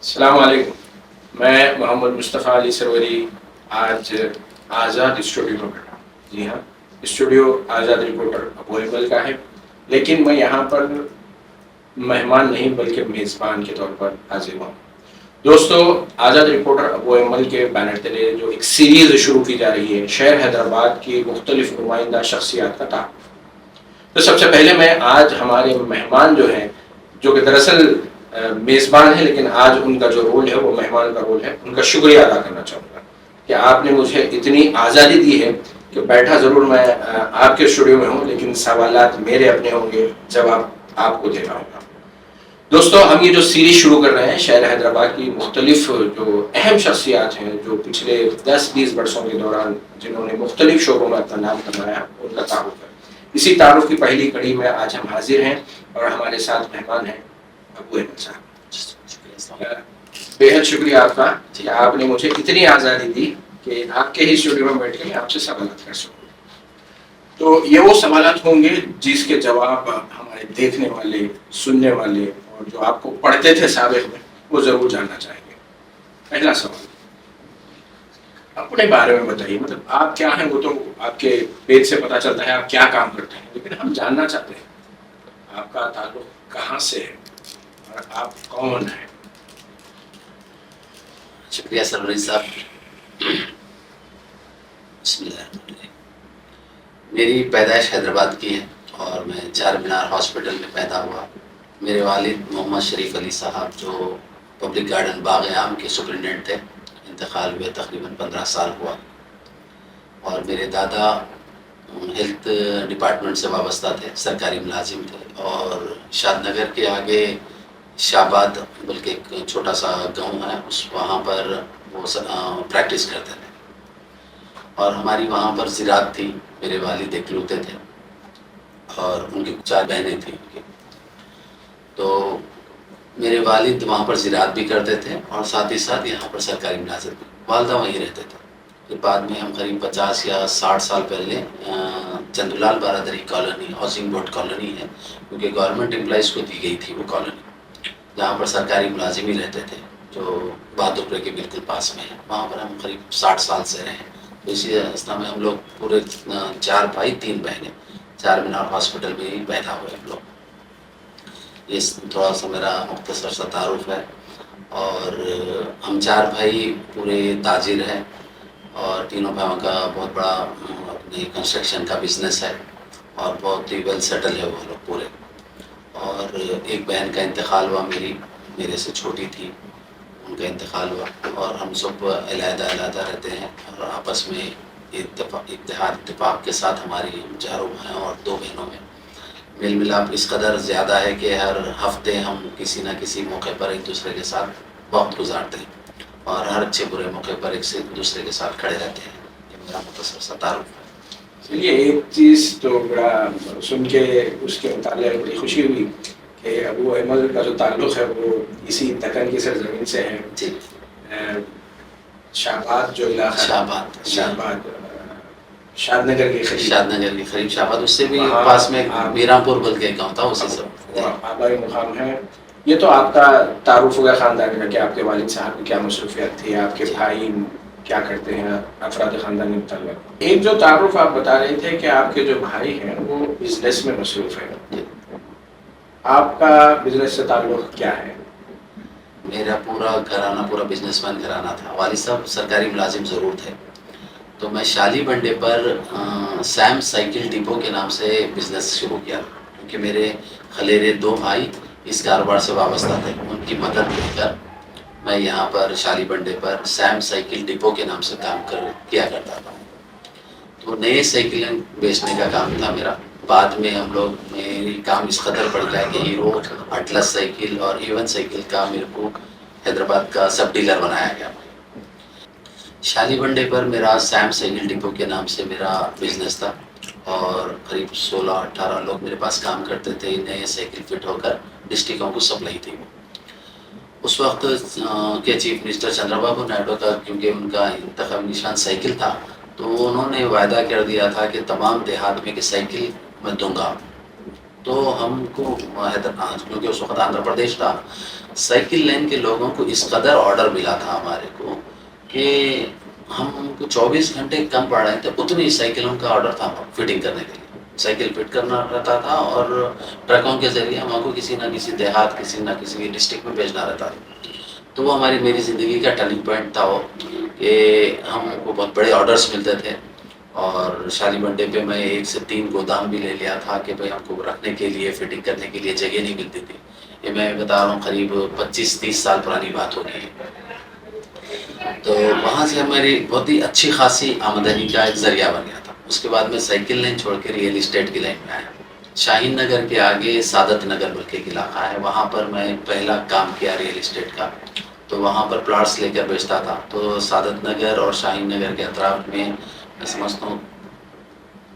السلام علیکم، میں محمد مصطفیٰ علی سروری آج آزاد اسٹوڈیو میں بیٹھا ہوں۔ جی ہاں، اسٹوڈیو آزاد رپورٹر ابو ایمل کا ہے، لیکن میں یہاں پر مہمان نہیں بلکہ میزبان کے طور پر حاضر ہوں۔ دوستو، آزاد رپورٹر ابو ایمل کے بینر تلے جو ایک سیریز شروع کی جا رہی ہے شہر حیدرآباد کی مختلف نمائندہ شخصیات کا تعارف۔ تو سب سے پہلے میں آج ہمارے مہمان جو ہیں، جو کہ دراصل میزبان ہے لیکن آج ان کا جو رول ہے وہ مہمان کا رول ہے، ان کا شکریہ ادا کرنا چاہوں گا کہ آپ نے مجھے اتنی آزادی دی ہے کہ بیٹھا ضرور میں آپ کے اسٹوڈیو میں ہوں، لیکن سوالات میرے اپنے ہوں گے، جواب آپ کو دینا ہوگا۔ دوستو، ہم یہ جو سیریز شروع کر رہے ہیں شہر حیدرآباد کی مختلف جو اہم شخصیات ہیں جو پچھلے 10-20 برسوں کے دوران جنہوں نے مختلف شعبوں میں اپنا نام کمایا، ان کا تعارف ہے۔ اسی تعارف کی پہلی کڑی میں آج ہم حاضر ہیں اور ہمارے ساتھ مہمان ہیں ابو ایمل صاحب۔ بے حد شکریہ آپ کا کہ آپ نے مجھے اتنی آزادی دی کہ آپ کے ہی اسٹوڈیو میں بیٹھ کے میں آپ سے سوالات کر سکوں۔ تو یہ وہ سوالات ہوں گے جس کے جواب ہمارے دیکھنے والے، سننے والے اور جو آپ کو پڑھتے تھے سابق میں وہ ضرور جاننا چاہیں گے۔ پہلا سوال، اپنے بارے میں بتائیے، مطلب آپ کیا ہیں وہ تو آپ کے پیج سے پتہ چلتا ہے آپ کیا کام کرتے ہیں، لیکن ہم جاننا چاہتے ہیں آپ کا تعلق کہاں سے ہے اور آپ کون ہیں؟ شکریہ سروری صاحب۔ بسم اللہ الرحمن الرحیم۔ میری پیدائش حیدرآباد کی ہے اور میں چار مینار ہاسپٹل میں پیدا ہوا۔ میرے والد محمد شریف علی صاحب جو پبلک گارڈن باغ عام کے سپرنٹینڈنٹ تھے، انتقال ہوئے تقریباً 15 سال ہوا، اور میرے دادا ہیلتھ ڈپارٹمنٹ سے وابستہ تھے، سرکاری ملازم تھے، اور شاد نگر کے آگے شاباد بلکہ ایک چھوٹا سا گاؤں ہے، وہاں پر وہ پریکٹس کرتے تھے، اور ہماری وہاں پر زراعت تھی۔ میرے والد اکلوتے تھے اور ان کی 4 بہنیں تھیں ان کی، تو میرے والد وہاں پر زراعت بھی کرتے تھے اور ساتھ ہی ساتھ یہاں پر سرکاری ملازم بھی، والدہ وہیں رہتے تھے۔ پھر بعد میں ہم قریب 50 یا 60 سال پہلے چندولال بارادری کالونی، ہاؤسنگ بورڈ کالونی ہے، کیونکہ گورنمنٹ امپلائیز کو دی گئی تھی وہ کالونی، جہاں پر سرکاری ملازم ہی رہتے تھے، جو بہادرپورے کے بالکل پاس میں ہے، وہاں پر ہم قریب 60 سال سے رہے ہیں۔ تو اسی اسنا میں ہم لوگ پورے 4 بھائی 3 بہنیں چار مینار ہاسپٹل میں ہی پیدا ہوئے ہم لوگ۔ یہ تھوڑا سا میرا مختصر سا تعارف ہے، اور ہم 4 بھائی پورے تاجر ہیں، اور تینوں بھائیوں کا بہت بڑا اپنی کنسٹرکشن کا بزنس ہے، اور بہت ہی ویل سیٹل ہے وہ لوگ پورے۔ اور ایک بہن کا انتقال ہوا، میرے سے چھوٹی تھی، ان کا انتقال ہوا، اور ہم سب علیحدہ رہتے ہیں، اور آپس میں اتفاق کے ساتھ ہماری 4 بھائیوں اور 2 بہنوں میں میل ملاپ اس قدر زیادہ ہے کہ ہر ہفتے ہم کسی نہ کسی موقع پر ایک دوسرے کے ساتھ وقت گزارتے ہیں، اور ہر اچھے برے موقع پر ایک سے دوسرے کے ساتھ کھڑے رہتے ہیں۔ یہ میرا مختصر سا تعارف ہے۔ چلیے، ایک چیز تو بڑا سن کے اس کے متعلق بڑی خوشی ہوئی کہ ابو ایمل کا جو تعلق ہے وہ اسی دکن کی سرزمین سے ہے۔ جی، شاباد جو علاقہ ہے، شاباد شاد نگر کے قریب، شاد نگر کے قریب شاباد، اس سے بھی پاس میں میران پور بول کے ایک گاؤں تھا، اسی سے آبائی مقام ہے۔ یہ تو آپ کا تعارف ہوگا خاندان کا کہ آپ کے والد صاحب کی کیا مصروفیت تھی، آپ کے بھائی کیا کرتے ہیں، افراد خاندانی متعلق۔ ایک جو تعارف آپ بتا رہے تھے کہ آپ کے جو بھائی ہیں وہ بزنس میں مصروف ہیں، آپ کا بزنس سے تعلق کیا ہے؟ میرا پورا گھرانہ پورا بزنس مین گھرانہ تھا۔ والد صاحب سرکاری ملازم ضرور تھے، تو میں شالی بنڈے پر سیم سائیکل ڈپو کے نام سے بزنس شروع کیا، کیونکہ میرے خلیرے 2 بھائی اس کاروبار سے وابستہ تھے، ان کی مدد لے کر میں یہاں پر شالی بنڈے پر سیم سائیکل ڈپو کے نام سے کام کیا کرتا تھا۔ تو نئے سائیکلیں بیچنے کا کام تھا میرا۔ بعد میں ہم لوگ میری کام اس قدر بڑھ گیا کہ ہیرو، اٹلس سائیکل اور ایون سائیکل کا میرے کو حیدرآباد کا سب ڈیلر بنایا گیا۔ شالی بنڈے پر میرا سیم سائیکل ڈپو کے نام سے میرا بزنس تھا، اور قریب 16-18 لوگ میرے پاس کام کرتے تھے، نئے سائیکل فٹ ہو کر ڈسٹرکٹوں کو سپلائی تھی۔ اس وقت کے چیف منسٹر چندرا بابو نائیڈو کا، کیونکہ ان کا انتخابی نشان سائیکل تھا، تو انہوں نے وعدہ کر دیا تھا کہ تمام دیہات میں کہ سائیکل میں دوں گا۔ تو ہم کو کیونکہ اس وقت آندھرا پردیش تھا، سائیکل لین کے لوگوں کو اس قدر آرڈر ملا تھا ہمارے کو کہ ہم کو 24 گھنٹے کم پڑ رہے تھے، اتنی سائیکلوں کا آرڈر تھا فٹنگ کرنے کے لیے. سائیکل فٹ کرنا رہتا تھا اور ٹرکوں کے ذریعے ہم کو کسی نہ کسی دیہات، کسی نہ کسی ڈسٹرکٹ میں بھیجنا رہتا تھا. تو وہ میری زندگی کا ٹرننگ پوائنٹ تھا وہ، کہ ہم کو بہت بڑے آرڈرس ملتے تھے. اور شالی منڈے پہ میں 1 سے 3 گودام بھی لے لیا تھا کہ بھائی ہم کو رکھنے کے لیے، فٹنگ کرنے کے لیے جگہ نہیں ملتی تھی. یہ میں بتا رہا ہوں قریب 25-30 سال پرانی بات ہو رہی ہے. تو وہاں سے ہماری بہت ہی اچھی خاصی آمدنی کا ایک ذریعہ بن گیا تھا. اس کے بعد میں سائیکل لائن چھوڑ کے ریئل اسٹیٹ کی لائن میں آیا. شاہین نگر کے آگے سعادت نگر بول کے ایک علاقہ ہے، وہاں پر میں پہلا کام کیا ریئل اسٹیٹ کا. تو وہاں پر پلاٹس لے کر بیچتا تھا. تو سعادت نگر اور شاہین نگر کے اطراف میں سمجھتا ہوں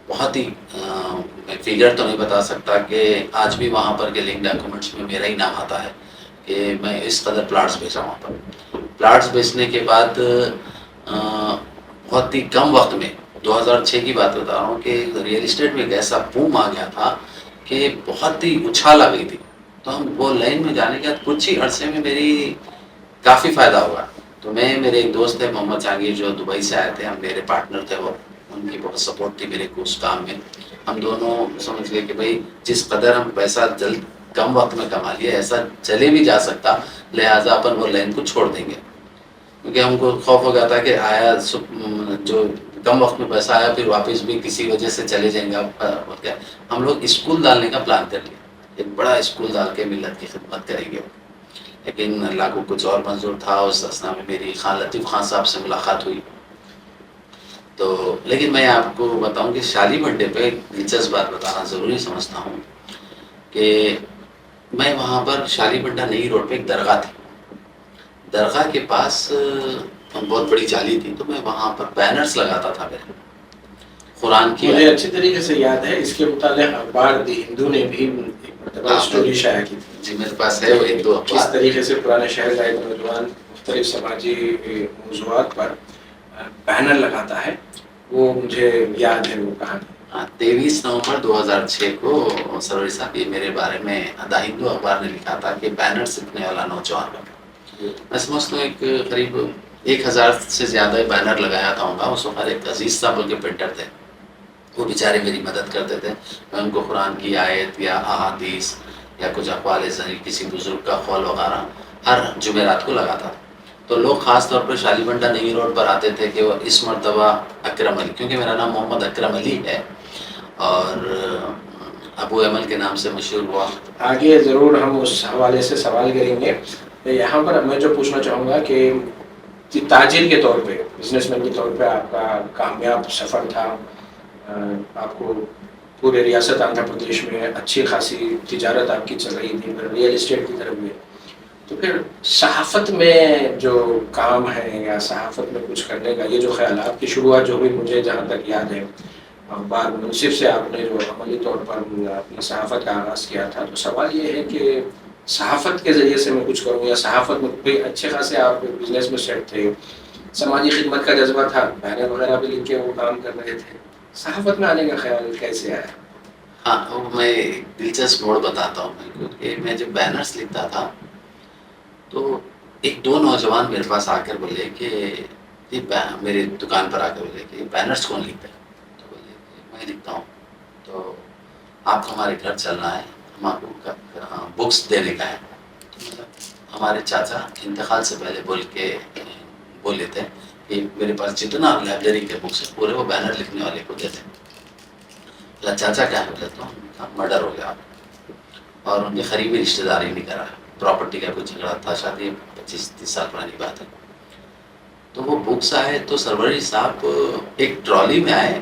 بہت ہی میں فگر تو نہیں بتا سکتا کہ آج بھی وہاں پر کے لنک ڈاکومنٹس میں میرا ہی نام آتا ہے کہ میں اس قدر پلاٹس بیچا وہاں پر. پلاٹس بیچنے کے بعد بہت ہی کم وقت میں 2006 کی بات بتا رہا ہوں کہ ریئل اسٹیٹ میں ایک ایسا بوم آ گیا تھا کہ بہت ہی اچھال آ گئی تھی. تو ہم وہ لائن میں جانے کے بعد کچھ ہی عرصے میں میری کافی فائدہ ہوا. تو میرے ایک دوست تھے محمد جہانگیر جو دبئی سے آئے تھے، ہم میرے پارٹنر تھے، وہ ان کی بہت سپورٹ تھی میرے کو اس کام میں. ہم دونوں سمجھ گئے کہ بھائی جس قدر ہم پیسہ کم وقت میں کما لیا، ایسا چلے بھی جا سکتا، لہٰذا اپن وہ لائن کو چھوڑ دیں گے. کیونکہ ہم کو خوف ہو گیا تھا کہ آیا جو کم وقت میں پیسہ آیا پھر واپس بھی کسی وجہ سے چلے جائیں گے. ہم لوگ اسکول ڈالنے کا پلان کر لیا، ایک بڑا اسکول ڈال کے ملت کی خدمت کریں گے. لیکن اللہ کو کچھ اور منظور تھا. اس اسنا میں میری خان لطیف خان صاحب سے ملاقات ہوئی. تو لیکن میں آپ کو بتاؤں کہ شالی منڈے پہ ایک دلچسپ بات بتانا ضروری سمجھتا ہوں کہ میں وہاں پر شالی منڈا نئی روڈ پہ ایک درگاہ تھی. درگاہ کے پاس بہت بڑی جالی تھی، تو میں وہاں پر بینرز لگاتا تھا میرے قرآن کی. مجھے اچھی طریقے سے یاد ہے، اس کے متعلق اخبار دی ہندو نے بھی ایک مرتبہ اسٹوری شائع کی تھی. جی میرے پاس ہے وہ 1-2 اخبار. کس طریقے سے پرانے شہر کا ایک نوجوان مختلف سماجی موضوعات پر بینر لگاتا ہے، وہ مجھے یاد ہے وہ کہانی. 23 نومبر 2006 کو سروری صاحب یہ میرے بارے میں دا ہندو اخبار نے لکھا تھا کہ بینر سیکھنے والا نوجوان. میں سمجھتا ہوں ایک قریب 1000 سے زیادہ بینر لگایا تھا. اس وقت ایک عزیز صاحب بول کے پرنٹر تھے، وہ بیچارے میری مدد کرتے تھے. میں ان کو قرآن کی آیت یا احادیث یا کچھ اقوال زہری، کسی بزرگ کا قول وغیرہ ہر جمعرات کو لگاتا تھا. تو لوگ خاص طور پر شالی منڈا نئی روڈ پر آتے تھے کہ وہ اس مرتبہ اکرم علی، کیونکہ میرا نام محمد اکرم علی ہے اور ابو ایمل کے نام سے مشہور ہوا. آگے ضرور ہم اس حوالے سے سوال کریں گے. یہاں پر میں جو پوچھنا چاہوں گا کہ تاجر کے طور پہ، بزنس مین کے طور پہ آپ کا کامیاب سفر تھا. آپ کو پورے ریاست آندھرا پردیش میں اچھی خاصی تجارت آپ کی چل رہی تھی، پھر ریئل اسٹیٹ کی طرف میں. تو پھر صحافت میں جو کام ہے یا صحافت میں کچھ کرنے کا یہ جو خیالات کی شروعات جو ہوئی، مجھے جہاں تک یاد ہے اخبار منصف سے آپ نے جو عملی طور پر اپنی صحافت کا آغاز کیا تھا. تو سوال یہ ہے کہ صحافت کے ذریعے سے میں کچھ کروں، یا صحافت میں کوئی اچھے خاصے آپ بزنس میں سیٹ تھے، سماجی خدمت کا جذبہ تھا، بینر وغیرہ بھی لکھ کے وہ کام کر رہے تھے، صحافت میں آنے کا خیال کیسے آیا؟ ہاں میں ایک دلچسپ موڑ بتاتا ہوں. کیونکہ میں جب بینرز لکھتا تھا تو 1-2 نوجوان میرے پاس آ کر بولے کہ میری دکان پر آ کر بولے کہ بینرز کون لکھتا ہے؟ تو بولے کہ میں لکھتا ہوں. تو آپ کو ہمارے گھر چلنا ہے، ہم آپ کو بکس دینے کا ہے. ہمارے چاچا انتقال سے پہلے بولے تھے کہ میرے پاس جتنا لائبریری کے بکس ہیں پورے وہ بینر لکھنے والے کو دیتے. چاچا کیا کر لیتا ہوں، مرڈر ہو گیا اور ان کی قریبی رشتے داری نہیں کرا، پراپرٹی کا کوئی جھگڑا تھا، شادی 25-30 سال پرانی بات ہے. تو وہ بکس آئے تو سروری صاحب ایک ٹرالی میں آئے،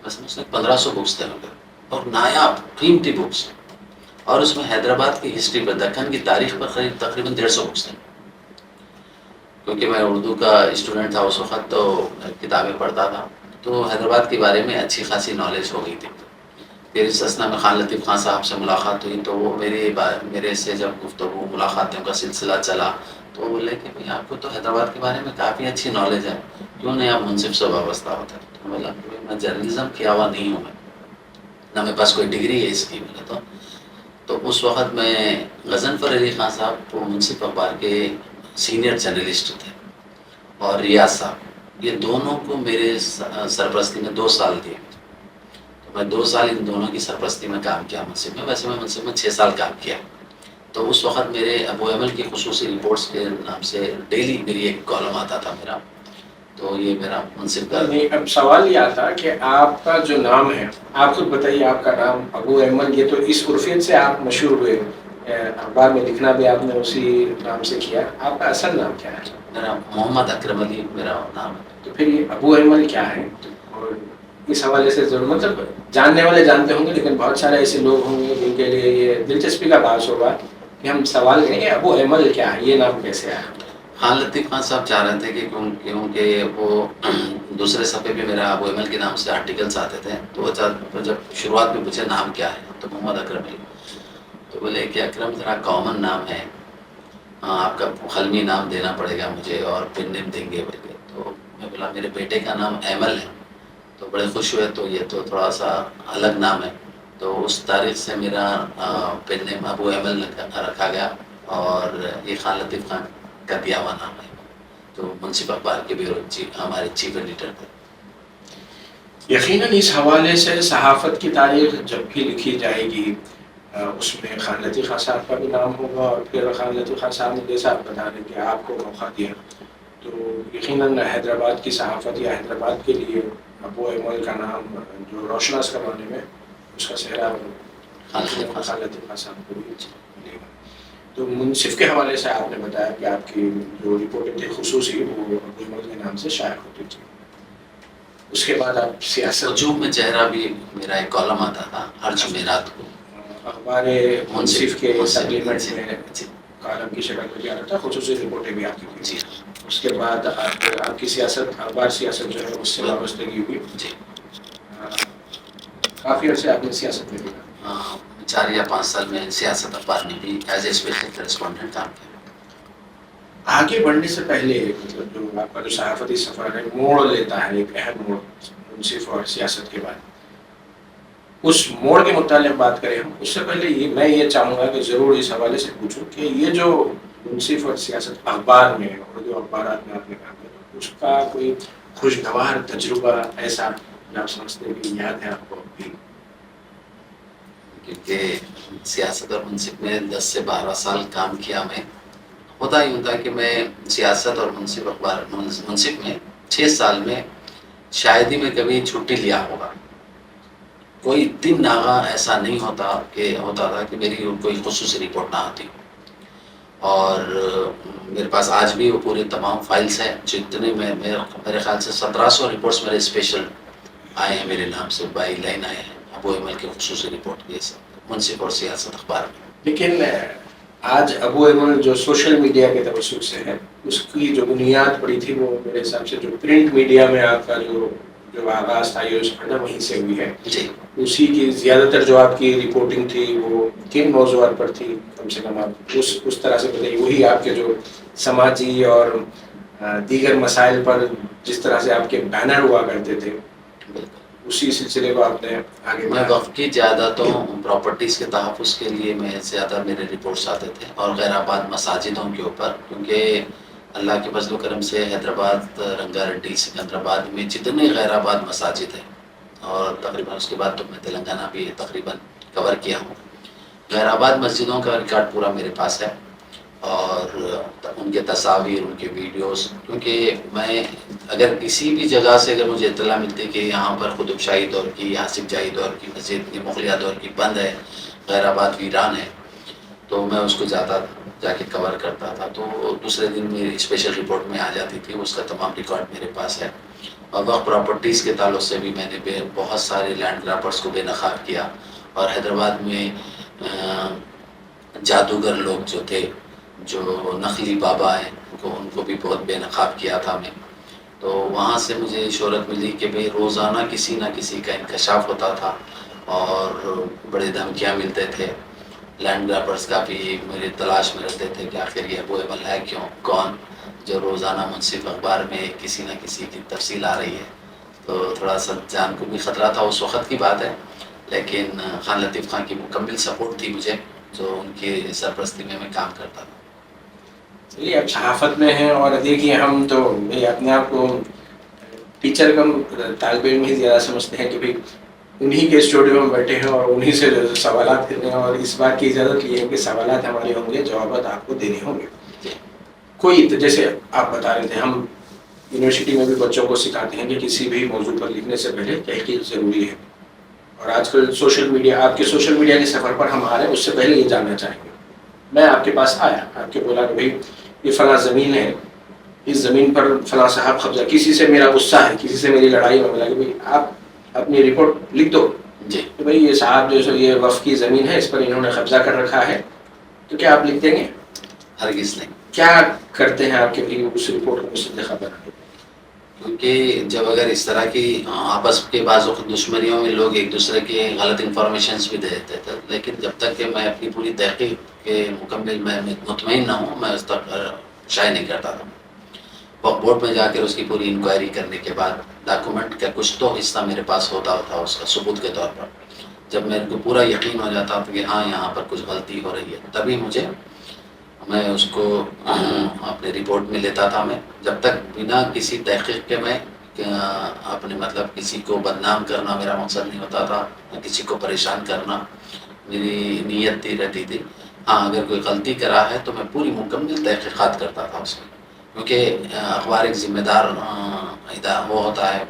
بس مجھ سے 1500 بکس تھے اور نایاب قیمتی بکس، اور اس میں حیدرآباد کی ہسٹری پر، دکن کی تاریخ پر قریب تقریباً 150 بکس تھے. کیونکہ میں اردو کا اسٹوڈنٹ تھا اس وقت، تو کتابیں پڑھتا تھا، تو حیدرآباد کے بارے میں اچھی خاصی نالج ہو گئی تھی. پھر اس اسنا میں خان لطیف خان صاحب سے ملاقات ہوئی، تو وہ میرے سے جب گفتگو ملاقاتوں کا سلسلہ چلا تو وہ بولے کہ بھائی آپ کو تو حیدرآباد کے بارے میں کافی اچھی نالج ہے، کیوں نہیں آپ منصف سے وابستہ ہوتے ہیں؟ تو بولا کہ میں جرنلزم کیا ہوا نہیں ہوں. نہ میرے پاس کوئی ڈگری ہے اس کی بولے تو اس وقت میں غضنفر علی خان صاحب منصف اخبار کے سینئر جرنلسٹ تھے، اور ریاض صاحب، یہ دونوں کو میرے سرپرستی میں 2 سال دیے. تو میں 2 سال ان دونوں کی سرپرستی میں کام کیا منصف میں. ویسے میں منصف میں 6 سال کام کیا. تو اس وقت میرے ابو ایمل کی خصوصی رپورٹس کے نام سے ڈیلی میری ایک کالم آتا تھا میرا. تو یہ میرا منصف کا. اب سوال یہ آتا کہ آپ کا جو نام ہے، آپ خود بتائیے، آپ کا نام ابو ایمل، یہ تو اس عرفیت سے آپ مشہور ہوئے، اخبار میں لکھنا بھی آپ نے اسی نام سے کیا. آپ کا اصل نام کیا ہے؟ میرا محمد اکرم علی میرا نام ہے. تو پھر یہ ابو ایمل کیا ہے؟ اور اس حوالے سے ضرور، مطلب جاننے والے جانتے ہوں گے، لیکن بہت سارے ایسے لوگ ہوں گے جن کے لیے یہ دلچسپی کا باعث ہوگا کہ ہم سوال کریں کہ ابو ایمل کیا ہے، یہ نام کیسے آیا؟ خان لطیف خان صاحب چاہ رہے تھے کہ کیونکہ وہ دوسرے صفحے پہ میرا ابو ایمل کے نام سے آرٹیکلس آتے تھے، تو وہ جب شروعات میں پوچھے نام کیا ہے تو محمد اکرم علی، تو بولے کہ اکرم ذرا کامن نام ہے، آپ کا قلمی نام دینا پڑے گا مجھے اور پن نیم دیں گے بول کے. تو میں بولا میرے بیٹے کا نام ایمل ہے. تو بڑے خوش ہوئے، تو یہ تو تھوڑا سا الگ نام ہے. تو اس تاریخ سے میرا پن نیم ابو ایمل رکھا گیا، اور یہ خان لطیف خان کا دیا ہوا نام ہے. تو منصف اخبار کے بیورو ہمارے چیف ایڈیٹر تھے. یقیناً اس حوالے سے صحافت کی تاریخ جب بھی لکھی جائے گی، اس میں خان لطیف خان صاحب کا بھی نام ہوگا، اور پھر خان لطیف خان صاحب نے جیسا آپ بتا رہے کہ آپ کو موقع دیا، تو یقیناً حیدرآباد کی صحافت یا حیدرآباد کے لیے ابو ایمل کا نام جو روشناس کروانے میں اس کا صحرا خان لطیف خان صاحب کو بھی ملے گا. تو منصف کے حوالے سے آپ نے بتایا کہ آپ کی جو رپورٹیں تھی خصوصی وہ ابو ایمل کے نام سے شائع ہوتی تھی. اس کے بعد آپ سیاست. وجوب میں چہرہ بھی میرا ایک کالم آتا تھا ہر جمعرات کو، اخبار منصف کے سپلیمنٹ میں کالم کی شکل میں بھی آتا تھا، خصوصی رپورٹیں بھی آتی تھیں. جی. اس کے بعد آپ کی سیاست، اخبار سیاست جو ہے اس سے وابستگی ہوئی. جی. کافی عرصے آپ نے سیاست میں بھی 4 یا 5 سال میں سیاست اخبار میں بھی ایز اے اسپیشل کرسپونڈنٹ کام کیا. آگے بڑھنے سے پہلے مطلب جو آپ کا جو صحافتی سفر ہے موڑ لیتا ہے، ایک اہم موڑ منصف اور سیاست کے بعد، اس موڑ کے متعلق بات کریں ہم. اس سے پہلے میں یہ چاہوں گا کہ ضرور اس حوالے سے پوچھوں کہ یہ جو منصف اور سیاست اخبار میں، اردو اخبارات میں آپ نے کام کیا، اس کا کوئی خوشگوار تجربہ ایسا آپ سمجھتے ہیں کہ یاد ہے آپ کو بھی؟ کیونکہ سیاست اور منصف میں 10 سے 12 سال کام کیا. میں ہوتا ہی ہوتا کہ میں سیاست اور منصف میں 6 سال میں شاید ہی میں کبھی چھٹی لیا ہوگا. کوئی دن آغا ایسا نہیں ہوتا تھا کہ میری کوئی خصوصی رپورٹ نہ آتی. اور میرے پاس آج بھی وہ پورے تمام فائلز ہیں جتنے میں میرے خیال سے 1700 رپورٹس میرے اسپیشل آئے ہیں میرے نام سے، بائی لائن آئے ہیں ابو ایمل کے خصوصی رپورٹ کے منصف اور سیاست اخبار میں. لیکن آج ابو ایمل جو سوشل میڈیا کے توسط سے ہے، اس کی جو بنیاد پڑی تھی وہ میرے حساب سے جو پرنٹ میڈیا میں آپ کا جو آغاز تھا یہ وہیں سے ہوئی ہے. جی. اسی کی زیادہ تر جو آپ کی رپورٹنگ تھی وہ کن موضوعات پر تھی؟ کم سے کم آپ اس طرح سے بتائیے. وہی آپ کے جو سماجی اور دیگر مسائل پر جس طرح سے آپ کے بینر ہوا کرتے تھے، اسی سلسلے کو آپ نے آگے میں وقت کی زیادہ تو پراپرٹیز کے تحفظ کے لیے میں زیادہ میرے رپورٹس آتے تھے، اور غیر آباد مساجدوں کے اوپر، کیونکہ اللہ کے فضل و کرم سے حیدرآباد، رنگا ریڈی، سکندرآباد میں جتنے غیر آباد مساجد ہیں، اور تقریباً اس کے بعد تو میں تلنگانہ بھی تقریباً کور کیا ہوں. غیر آباد مسجدوں کا ریکارڈ پورا میرے پاس ہے، اور ان کے تصاویر، ان کے ویڈیوز. کیونکہ میں اگر کسی بھی جگہ سے اگر مجھے اطلاع ملتی کہ یہاں پر قطب شاہی دور کی، آصف جاہی دور کی مسجد، مغلیہ دور کی بند ہے، غیر آباد ویران ہے، تو میں اس کو جا کے کور کرتا تھا. تو دوسرے دن میری اسپیشل رپورٹ میں آ جاتی تھی، اس کا تمام ریکارڈ میرے پاس ہے. اور وقت پراپرٹیز کے تعلق سے بھی میں نے بہت سارے لینڈ گراپرز کو بے نقاب کیا، اور حیدرآباد میں جادوگر لوگ جو تھے، جو نخلی بابا ہیں، ان کو بھی بہت بے نقاب کیا تھا میں. تو وہاں سے مجھے شہرت ملی کہ بھئی روزانہ کسی نہ کسی کا انکشاف ہوتا تھا، اور بڑے دھمکیاں ملتے تھے. لینڈ گراپرز کا بھی میری تلاش میں رہتے تھے کہ آخر یہ ابو ایمل ہے کون، جو روزانہ منصف اخبار میں کسی نہ کسی کی تفصیل آ رہی ہے. تو تھوڑا سا جان کو بھی خطرہ تھا، اس وقت کی بات ہے. لیکن خان لطیف خان کی مکمل سپورٹ تھی مجھے، جو ان کی سرپرستی میں کام کرتا تھا۔ چلیے اب صحافت میں ہیں اور دیکھیے ہم تو بھائی اپنے آپ کو ٹیچر کم طالب علم ہی زیادہ سمجھتے ہیں کہ بھائی انہی کے اسٹوڈیو میں بیٹھے ہیں اور انہی سے سوالات کرنے ہیں، اور اس بات کی اجازت لی ہے کہ سوالات ہمارے ہوں گے، جوابات آپ کو دینے ہوں گے۔ کوئی جیسے آپ بتا رہے تھے، ہم یونیورسٹی میں بھی بچوں کو سکھاتے ہیں کہ کسی بھی موضوع پر لکھنے سے پہلے تحقیق ضروری ہے، اور آج کل سوشل میڈیا، آپ کے سوشل میڈیا کے سفر پر ہم آ رہے ہیں، اس سے پہلے یہ جاننا چاہیں گے۔ میں آپ کے پاس آیا، آپ کے بولا کہ بھائی یہ فلاں زمین ہے، اس زمین پر فلاں صاحب قبضہ، کسی سے میرا غصہ ہے، کسی سے میری لڑائی میں ملا کہ بھائی آپ اپنی رپورٹ لکھ دو جی کہ بھائی یہ صاحب جو ہے یہ وقف کی زمین ہے، اس پر انہوں نے قبضہ کر رکھا ہے، تو کیا آپ لکھ دیں گے؟ ہرگز نہیں۔ کیا کرتے ہیں آپ کے لیے اس رپورٹ کو مصدق خبر؟ کیونکہ جب اگر اس طرح کی آپس کے بعض وقت دشمنیوں میں لوگ ایک دوسرے کی غلط انفارمیشنز بھی دے دیتے تھے، لیکن جب تک کہ میں اپنی پوری تحقیق کے مکمل میں مطمئن نہ ہوں، میں اس تک شائع نہیں کرتا تھا۔ وقت بورڈ میں جا کر اس کی پوری انکوائری کرنے کے بعد ڈاکومنٹ کا کچھ تو حصہ میرے پاس ہوتا تھا اس کا ثبوت کے طور پر، جب میرے کو پورا یقین ہو جاتا تھا کہ ہاں یہاں پر کچھ غلطی ہو رہی ہے، تبھی میں اس کو اپنے رپورٹ میں لیتا تھا۔ میں جب تک بنا کسی تحقیق کے میں اپنے مطلب کسی کو بدنام کرنا میرا مقصد نہیں ہوتا تھا، کسی کو پریشان کرنا میری نیت رہتی تھی۔ ہاں اگر کوئی غلطی کرا ہے تو میں پوری مکمل تحقیقات کرتا تھا اس میں، کیونکہ اخبار ایک ذمہ دار وہ ہوتا ہے،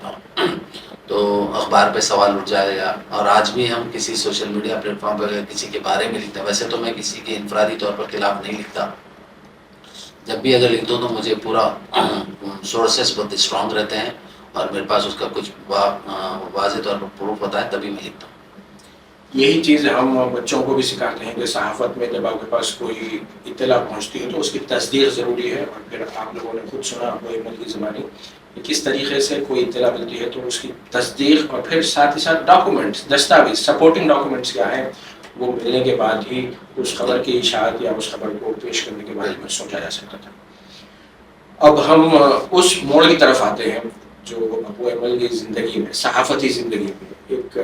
تو اخبار پہ سوال اٹھ جائے گا۔ اور آج بھی ہم کسی سوشل میڈیا پلیٹ فارم پہ کسی کے بارے میں لکھتے ہیں، ویسے تو میں کسی کے انفرادی طور پر خلاف نہیں لکھتا، جب بھی اگر لکھ دوں تو مجھے پورا سورسز بہت اسٹرانگ رہتے ہیں اور میرے پاس اس کا کچھ واضح طور پر پروف ہوتا ہے، تبھی میں لکھتا ہوں۔ یہی چیز ہم بچوں کو بھی سکھاتے ہیں کہ صحافت میں جب آپ کے پاس کوئی اطلاع پہنچتی ہے تو اس کی تصدیق ضروری ہے، اور پھر آپ لوگوں نے خود سنا کوئی ملک کی زبانی کہ کس طریقے سے کوئی اطلاع ملتی ہے تو اس کی تصدیق، اور پھر ساتھ ہی ساتھ ڈاکومنٹس، دستاویز، سپورٹنگ ڈاکومنٹس کیا ہیں، وہ ملنے کے بعد ہی اس خبر کی اشاعت یا اس خبر کو پیش کرنے کے بارے میں سوچا جا سکتا تھا۔ اب ہم اس موڑ کی طرف آتے ہیں جو ابو ایمل کی زندگی میں، صحافتی زندگی میں ایک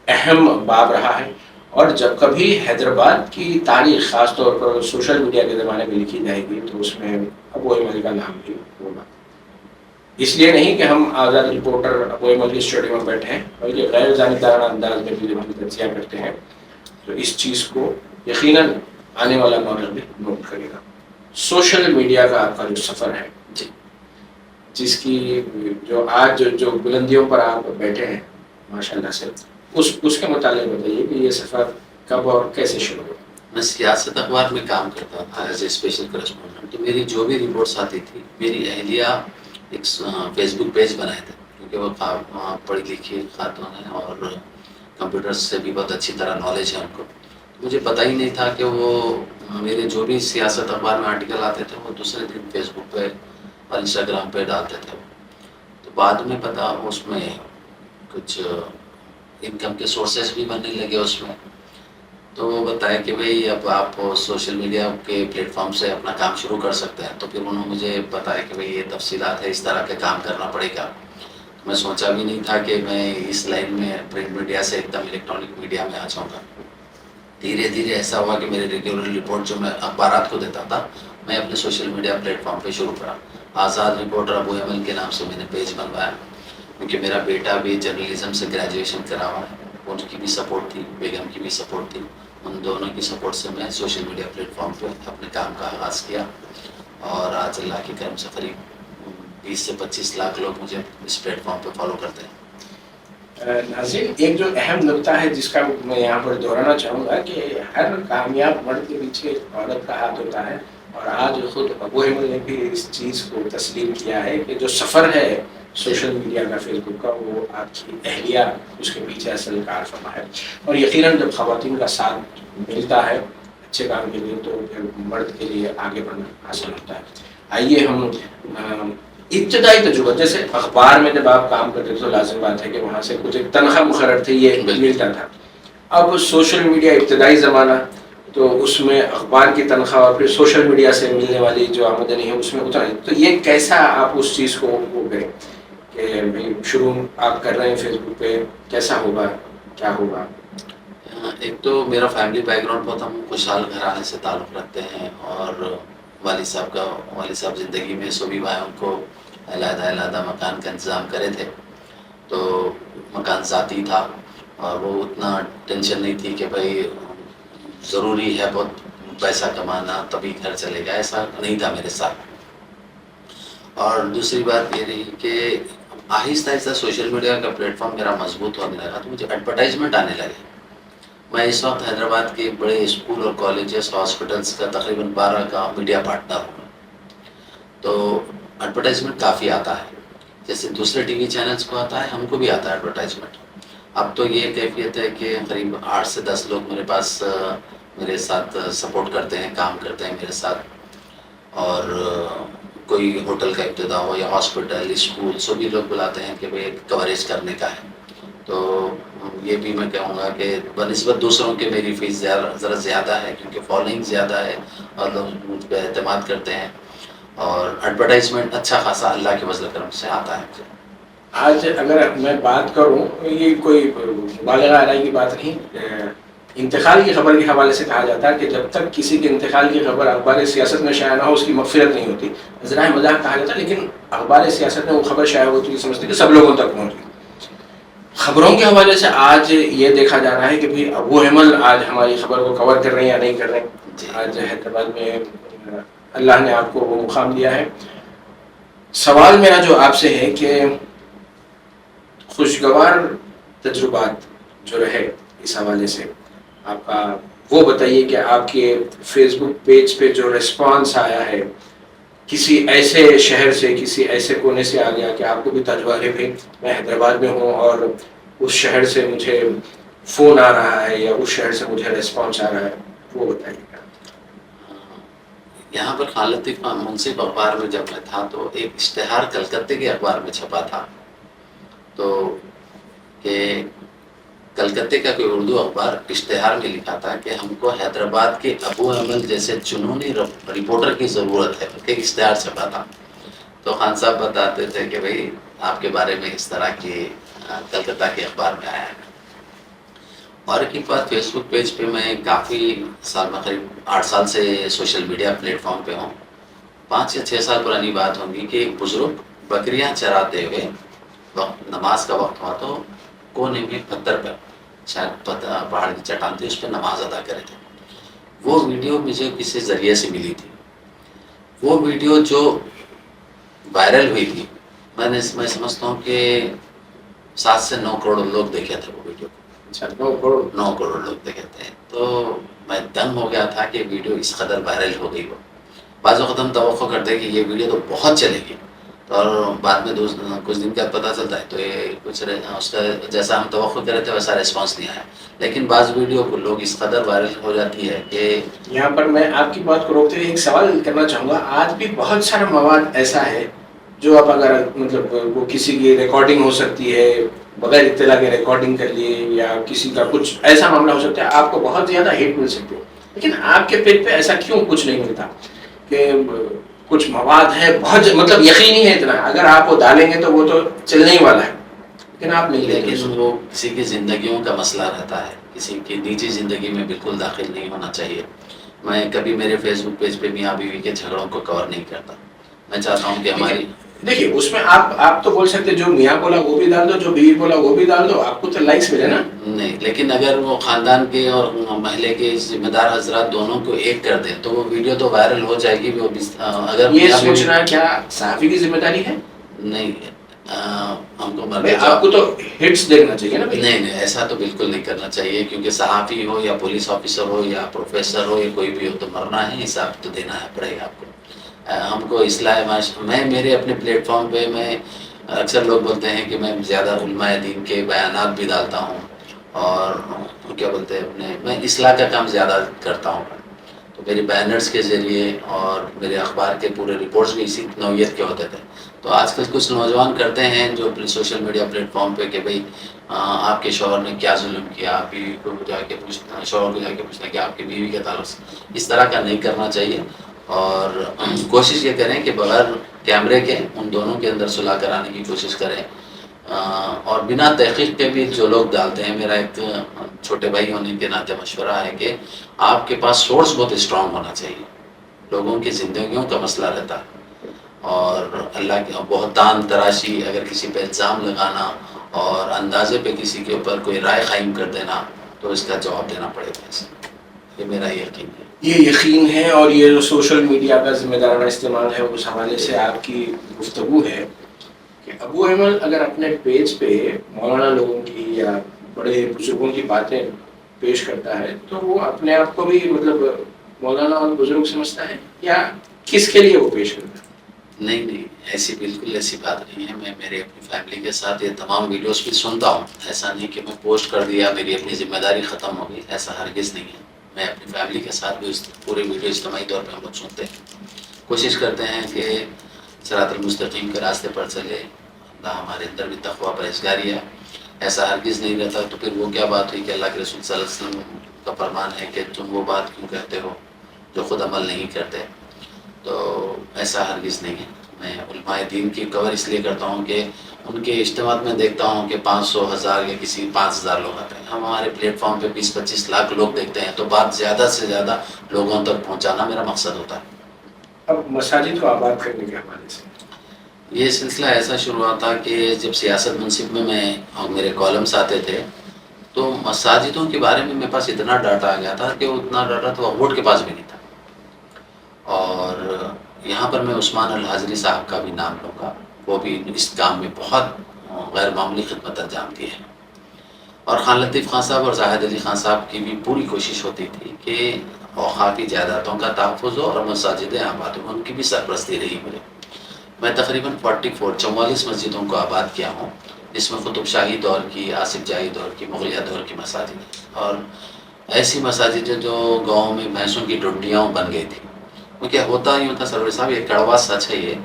اہم باب رہا ہے، اور جب کبھی حیدرآباد کی تاریخ خاص طور پر سوشل میڈیا کے زمانے میں لکھی جائے گی تو اس میں ابو ایمل کا نام بھی ہوگا۔ اس لیے نہیں کہ ہم آزاد رپورٹر ابو ایمل کے اسٹوڈیو میں بیٹھے ہیں، بلکہ غیر جانبدارانہ انداز میں بھی جب ہم تجزیہ کرتے ہیں تو اس چیز کو یقیناً آنے والا ناظر بھی نوٹ کرے گا۔ سوشل میڈیا کا آپ کا جو سفر ہے، جس کی جو آج جو بلندیوں پر آپ بیٹھے ہیں ماشاءاللہ سے، اس کے متعلق بتائیے کہ یہ سفر کب اور کیسے شروع ہوا؟ میں سیاست اخبار میں کام کرتا تھا ایز اے اسپیشل کرسپونڈنٹ، تو میری جو بھی رپورٹس آتی تھی، میری اہلیہ ایک فیس بک پیج بنائے تھے، کیونکہ وہ پڑھی لکھی خاتون ہیں اور کمپیوٹر سے بھی بہت اچھی طرح نالج ہے ان کو۔ مجھے پتہ ہی نہیں تھا کہ وہ میرے جو بھی سیاست اخبار میں آرٹیکل آتے تھے وہ دوسرے دن فیس بک پہ اور انسٹاگرام پہ ڈالتے تھے، تو بعد میں پتا اس میں کچھ انکم کے سورسز بھی بننے لگے اس میں، تو وہ بتایا کہ بھئی اب آپ سوشل میڈیا کے پلیٹ فارم سے اپنا کام شروع کر سکتے ہیں۔ تو پھر انہوں نے مجھے بتایا کہ بھئی یہ تفصیلات ہے، اس طرح کے کام کرنا پڑے گا۔ میں سوچا بھی نہیں تھا کہ میں اس لائن میں پرنٹ میڈیا سے ایک دم الیکٹرانک میڈیا میں آ جاؤں گا۔ دھیرے دھیرے ایسا ہوا کہ میرے ریگولر رپورٹ جو میں اخبارات کو دیتا تھا، میں اپنے سوشل میڈیا پلیٹ فارم پہ شروع کرا۔ آزاد رپورٹر ابو ایمل کے نام سے میں نے پیج بنوایا، کیونکہ میرا بیٹا بھی جرنلزم سے گریجویشن کرا ہوا ہے، ان کی بھی سپورٹ تھی، بیگم کی بھی سپورٹ تھی، ان دونوں کی سپورٹ سے میں سوشل میڈیا پلیٹ فارم پہ اپنے کام کا آغاز کیا، اور آج اللہ کے کرم سے قریب 20 سے 25 لاکھ لوگ مجھے اس پلیٹ فارم پہ فالو کرتے ہیں۔ ناظرین، ایک جو اہم نکتہ ہے جس کا میں یہاں پر دہرانا چاہوں گا کہ ہر کامیاب مرد کے پیچھے عورت کا ہاتھ ہوتا ہے، اور آج خود ابو ایمل نے بھی اس چیز کو تسلیم کیا ہے کہ جو سفر ہے سوشل میڈیا کا، فیس بک کا، وہ آپ کی اہلیہ اس کے پیچھے اصل کار فرما ہے، اور یقیناً جب خواتین کا ساتھ ملتا ہے اچھے کام کے لیے تو پھر مرد کے لیے آگے بڑھنا آسان ہوتا ہے۔ آئیے ہم ابتدائی تجربہ، جیسے اخبار میں جب آپ کام کرتے تو لازم بات ہے کہ وہاں سے کچھ ایک تنخواہ مقرر تھی، یہ ملتا تھا۔ اب سوشل میڈیا ابتدائی زمانہ، تو اس میں اخبار کی تنخواہ اور پھر سوشل میڈیا سے ملنے والی جو آمدنی ہے اس میں اتنا نہیں، تو یہ کیسا آپ اس چیز کو وہ کریں کہ بھائی شروع آپ کر رہے ہیں فیس بک پہ، کیسا ہوگا، کیا ہوگا؟ ایک تو میرا فیملی بیک گراؤنڈ بہت ہم خوشحال گھرانے سے تعلق رکھتے ہیں، اور والد صاحب زندگی میں سبھی بھائیوں کو علیحدہ مکان کا انتظام کرے تھے، تو مکان ذاتی تھا، اور وہ اتنا ٹینشن نہیں تھی کہ بھائی ضروری ہے بہت پیسہ کمانا تبھی گھر چلے گا، ایسا نہیں تھا میرے ساتھ۔ اور دوسری بات یہ رہی کہ آہستہ آہستہ سوشل میڈیا کا پلیٹ فارم میرا مضبوط ہونے لگا تو مجھے ایڈورٹائزمنٹ آنے لگے۔ میں اس وقت حیدرآباد کے بڑے اسکول اور کالجز ہاسپٹلس کا تقریباً 12 کا میڈیا پارٹنر ہوں، تو ایڈورٹائزمنٹ کافی آتا ہے، جیسے دوسرے ٹی وی چینلز کو آتا ہے ہم کو بھی آتا ہے ایڈورٹائزمنٹ۔ اب تو یہ کیفیت ہے کہ قریب 8 سے 10 لوگ میرے پاس میرے ساتھ سپورٹ کرتے ہیں، کام کرتے ہیں میرے ساتھ، اور کوئی ہوٹل کا ابتدا ہو یا ہاسپٹل اسکول سبھی لوگ بلاتے ہیں کہ بھئی کوریج کرنے کا ہے۔ تو یہ بھی میں کہوں گا کہ بنسبت دوسروں کے میری فیس ذرا زیادہ ہے، کیونکہ فالوئنگ زیادہ ہے اور لوگ مجھ پہ اعتماد کرتے ہیں، اور ایڈورٹائزمنٹ اچھا خاصا اللہ کے فضل و کرم سے آتا ہے مجھے۔ آج اگر میں بات کروں، یہ کوئی مبالغہ علیہ کی بات نہیں، انتقال کی خبر کے حوالے سے کہا جاتا ہے کہ جب تک کسی کے انتقال کی خبر اخبار سیاست میں شائع نہ ہو اس کی مغفرت نہیں ہوتی۔ ذرائع مذاق کہا جاتا ہے، لیکن اخبار سیاست میں وہ خبر شائع ہوتی ہے سمجھتے کہ سب لوگوں تک پہنچ گئی۔ خبروں کے حوالے سے آج یہ دیکھا جا رہا ہے کہ بھی ابو احمل آج ہماری خبر کو کور کر رہے ہیں یا نہیں کر رہے ہیں۔ آج حیدرآباد میں اللہ نے آپ کو وہ مقام دیا ہے۔ سوال میرا جو آپ سے ہے کہ خوشگوار تجربات جو رہے اس حوالے سے آپ کا وہ بتائیے کہ آپ کے فیس بک پیج پہ جو ریسپانس آیا ہے کسی ایسے شہر سے، کسی ایسے کونے سے آ گیا کہ آپ کو بھی تجربہ ہے بھائی میں حیدرآباد میں ہوں اور اس شہر سے مجھے فون آ رہا ہے یا اس شہر سے مجھے ریسپانس آ رہا ہے، وہ بتائیے گا۔ یہاں پر خان لطیف منصف اخبار میں جب میں تھا تو ایک اشتہار کلکتے کے اخبار میں چھپا تھا، تو کہ کلکتے کا کوئی اردو اخبار اشتہار میں لکھا تھا کہ ہم کو حیدرآباد کے ابو احمد جیسے جنونی رپورٹر کی ضرورت ہے، ایک اشتہار چھپا تھا۔ تو خان صاحب بتاتے تھے کہ بھائی آپ کے بارے میں اس طرح کی کلکتہ کے اخبار میں آیا ہے۔ اور ایک بات، فیس بک پیج پہ میں کافی سال، میں قریب 8 سال سے سوشل میڈیا پلیٹ فارم پہ ہوں۔ 5 یا 6 سال پرانی بات ہوگی کہ ایک بزرگ بکریاں چراتے ہوئے نماز کا وقت ہوا تو کونے میں پتھر پر، شاید پہاڑ کی چٹان تھی، اس پہ نماز ادا کرے تھے۔ وہ ویڈیو مجھے کسی ذریعے سے ملی تھی، وہ ویڈیو جو وائرل ہوئی تھی، میں سمجھتا ہوں کہ 7 سے 9 کروڑ لوگ دیکھے تھے وہ ویڈیو۔ 9 کروڑ لوگ دیکھے تھے، تو میں دنگ ہو گیا تھا کہ ویڈیو اس قدر وائرل ہو گئی ہو۔ بعض وقت ہم توقع کرتے ہیں کہ یہ ویڈیو تو بہت چلے گی، اور بعد میں کچھ دن بعد پتہ چلتا ہے تو یہ کچھ اس کا جیسا ہم توقع کرے تھے ویسا ریسپانس نہیں آیا۔ لیکن بعض ویڈیو کو لوگ اس قدر وائرل ہو جاتی ہے کہ یہاں پر میں آپ کی بات کو روکتے ہوئے ایک سوال کرنا چاہوں گا۔ آج بھی بہت سارا مواد ایسا ہے جو آپ اگر مطلب وہ کسی کی ریکارڈنگ ہو سکتی ہے، بغیر اطلاع کے ریکارڈنگ کر لیے، یا کسی کا کچھ ایسا معاملہ ہو سکتا ہے آپ کو بہت زیادہ ہٹ مل سکتی ہے، لیکن آپ کے پیج پہ ایسا کیوں کچھ نہیں ملتا کہ کچھ مواد ہے بہت مطلب یقینی ہے اتنا اگر آپ وہ ڈالیں گے تو وہ تو چلنے ہی والا ہے، لیکن آپ نہیں لیں گے؟ لیکن وہ کسی کی زندگیوں کا مسئلہ رہتا ہے، کسی کی نجی زندگی میں بالکل داخل نہیں ہونا چاہیے۔ میں کبھی میرے فیس بک پیج پہ میاں بیوی کے جھگڑوں کو کور نہیں کرتا۔ میں چاہتا ہوں کہ ہماری دیکھیے اس میں آپ تو بول سکتے جو میاں بولا وہ بھی ڈال دو، جو بیوی بولا وہ بھی ڈال دو، آپ کو تو لائکس ملے نا۔ نہیں، لیکن اگر وہ خاندان کے اور محلے کے ذمہ دار حضرات دونوں کو ایک کر دیں تو وہ ویڈیو تو وائرل ہو جائے گی۔ وہ اگر یہ سوچنا کیا صحافی کی ذمہ داری ہے؟ نہیں، ہم کو آپ کو تو ہٹس دیکھنا چاہیے نا۔ نہیں، ایسا تو بالکل نہیں کرنا چاہیے، کیونکہ صحافی ہو یا پولیس آفیسر ہو یا پروفیسر ہو یا کوئی بھی ہو تو مرنا ہے، حساب تو دینا ہے پڑے گا آپ کو۔ ہم کو اصلاح میں میرے اپنے پلیٹ فارم پہ میں اکثر لوگ بولتے ہیں کہ میں زیادہ علماء دین کے بیانات بھی ڈالتا ہوں، اور کیا بولتے ہیں اپنے میں اصلاح کا کام زیادہ کرتا ہوں۔ تو میرے بینرز کے ذریعے اور میرے اخبار کے پورے رپورٹس بھی اسی نوعیت کے ہوتے تھے۔ تو آج کل کچھ نوجوان کرتے ہیں جو سوشل میڈیا پلیٹ فارم پہ کہ بھئی آپ کے شوہر نے کیا ظلم کیا، آپ بیوی کو جا کے پوچھنا، شوہر کو جا کے پوچھنا کہ آپ کی بیوی کے تعلق سے، اس طرح کا نہیں کرنا چاہیے۔ اور کوشش یہ کریں کہ بغیر کیمرے کے ان دونوں کے اندر صلح کرانے کی کوشش کریں۔ اور بنا تحقیق کے بھی جو لوگ ڈالتے ہیں، میرا ایک چھوٹے بھائی ہونے کے ناطے مشورہ ہے کہ آپ کے پاس سورس بہت اسٹرانگ ہونا چاہیے. لوگوں کی زندگیوں کا مسئلہ رہتا ہے، اور اللہ کی بہتان تراشی، اگر کسی پہ الزام لگانا اور اندازے پہ کسی کے اوپر کوئی رائے قائم کر دینا تو اس کا جواب دینا پڑے گا. اسے یہ میرا یقین ہے. یہ یقین ہے، اور یہ جو سوشل میڈیا کا ذمہ دارانہ استعمال ہے اس حوالے سے آپ کی گفتگو ہے کہ ابو ایمل اگر اپنے پیج پہ مولانا لوگوں کی یا بڑے بزرگوں کی باتیں پیش کرتا ہے تو وہ اپنے آپ کو بھی مطلب مولانا اور بزرگ سمجھتا ہے، یا کس کے لیے وہ پیش کرتا ہے؟ نہیں، ایسی بالکل ایسی بات نہیں ہے. میں میرے اپنی فیملی کے ساتھ یہ تمام ویڈیوز بھی سنتا ہوں. ایسا نہیں کہ میں پوسٹ کر دیا میری اپنی ذمہ داری ختم ہو گئی، ایسا ہرگز نہیں ہے. میں اپنی فیملی کے ساتھ بھی اس پورے ویڈیو اجتماعی طور پہ ہم لوگ سنتے ہیں، کوشش کرتے ہیں کہ صراط المستقیم کے راستے پر چلے. اللہ ہمارے اندر بھی تقویٰ پرہیزگاری ہے. ایسا ہرگز نہیں رہتا. تو پھر وہ کیا بات ہوئی کہ اللہ کے رسول صلی اللہ علیہ وسلم کا فرمان ہے کہ تم وہ بات کیوں کہتے ہو جو خود عمل نہیں کرتے. تو ایسا ہرگز نہیں ہے. میں علماء دین کی کور اس لیے کرتا ہوں کہ ان کے اجتماعات میں دیکھتا ہوں کہ 500 1000 یا کسی 5000 لوگ آتے ہیں. ہم ہمارے پلیٹ فارم پہ 20-25 لاکھ لوگ دیکھتے ہیں. تو بات زیادہ سے زیادہ لوگوں تک پہنچانا میرا مقصد ہوتا ہے. اب مساجد کو آباد کرنے کے حوالے سے یہ سلسلہ ایسا شروع ہوا تھا کہ جب سیاست منصب میں اور میرے کالمس آتے تھے تو مساجدوں کے بارے میں میرے پاس اتنا ڈاٹا آ گیا تھا کہ اتنا ڈاٹا تو ووٹ کے پاس بھی نہیں تھا. اور یہاں پر میں عثمان الحاضری صاحب کا بھی نام لوں گا. وہ بھی اس کام میں بہت غیر معمولی خدمت انجام دی ہے. اور خان لطیف خان صاحب اور زاہد علی خان صاحب کی بھی پوری کوشش ہوتی تھی کہ اوقافی جائیدادوں کا تحفظ ہو اور مساجدیں آباد ہوں. ان کی بھی سرپرستی رہی مجھے. میں تقریباً 44 مسجدوں کو آباد کیا ہوں، جس میں قطب شاہی دور کی، آصف جاہی دور کی، مغلیہ دور کی مساجد ہیں، اور ایسی مساجد جو گاؤں میں بھینسوں کی ڈنڈیاں بن گئی تھی. کیونکہ ہوتا یوں تھا سرور صاحب، یہ کڑوا سچ ہے یہ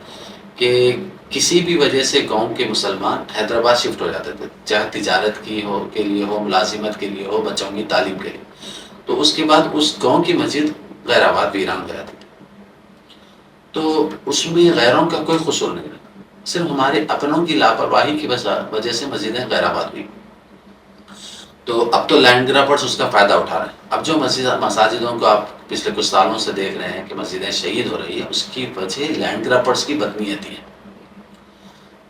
کہ کسی بھی وجہ سے گاؤں کے مسلمان حیدرآباد شفٹ ہو جاتے تھے، چاہے تجارت کی ہو کے لیے ہو، ملازمت کے لیے ہو، بچوں کی تعلیم کے لیے. تو اس کے بعد اس گاؤں کی مسجد غیر آباد ویران ہو جاتی تھی. تو اس میں غیروں کا کوئی قصور نہیں رہا، صرف ہمارے اپنوں کی لاپرواہی کی وجہ سے مسجدیں غیر آباد ہوئی. تو اب تو لینڈ گرابرز اس کا فائدہ اٹھا رہے ہیں. اب جو مساجدوں کو آپ پچھلے کچھ سالوں سے دیکھ رہے ہیں کہ مسجدیں شہید ہو رہی ہیں، اس کی وجہ لینڈ گرابرز کی بدنیتی ہے.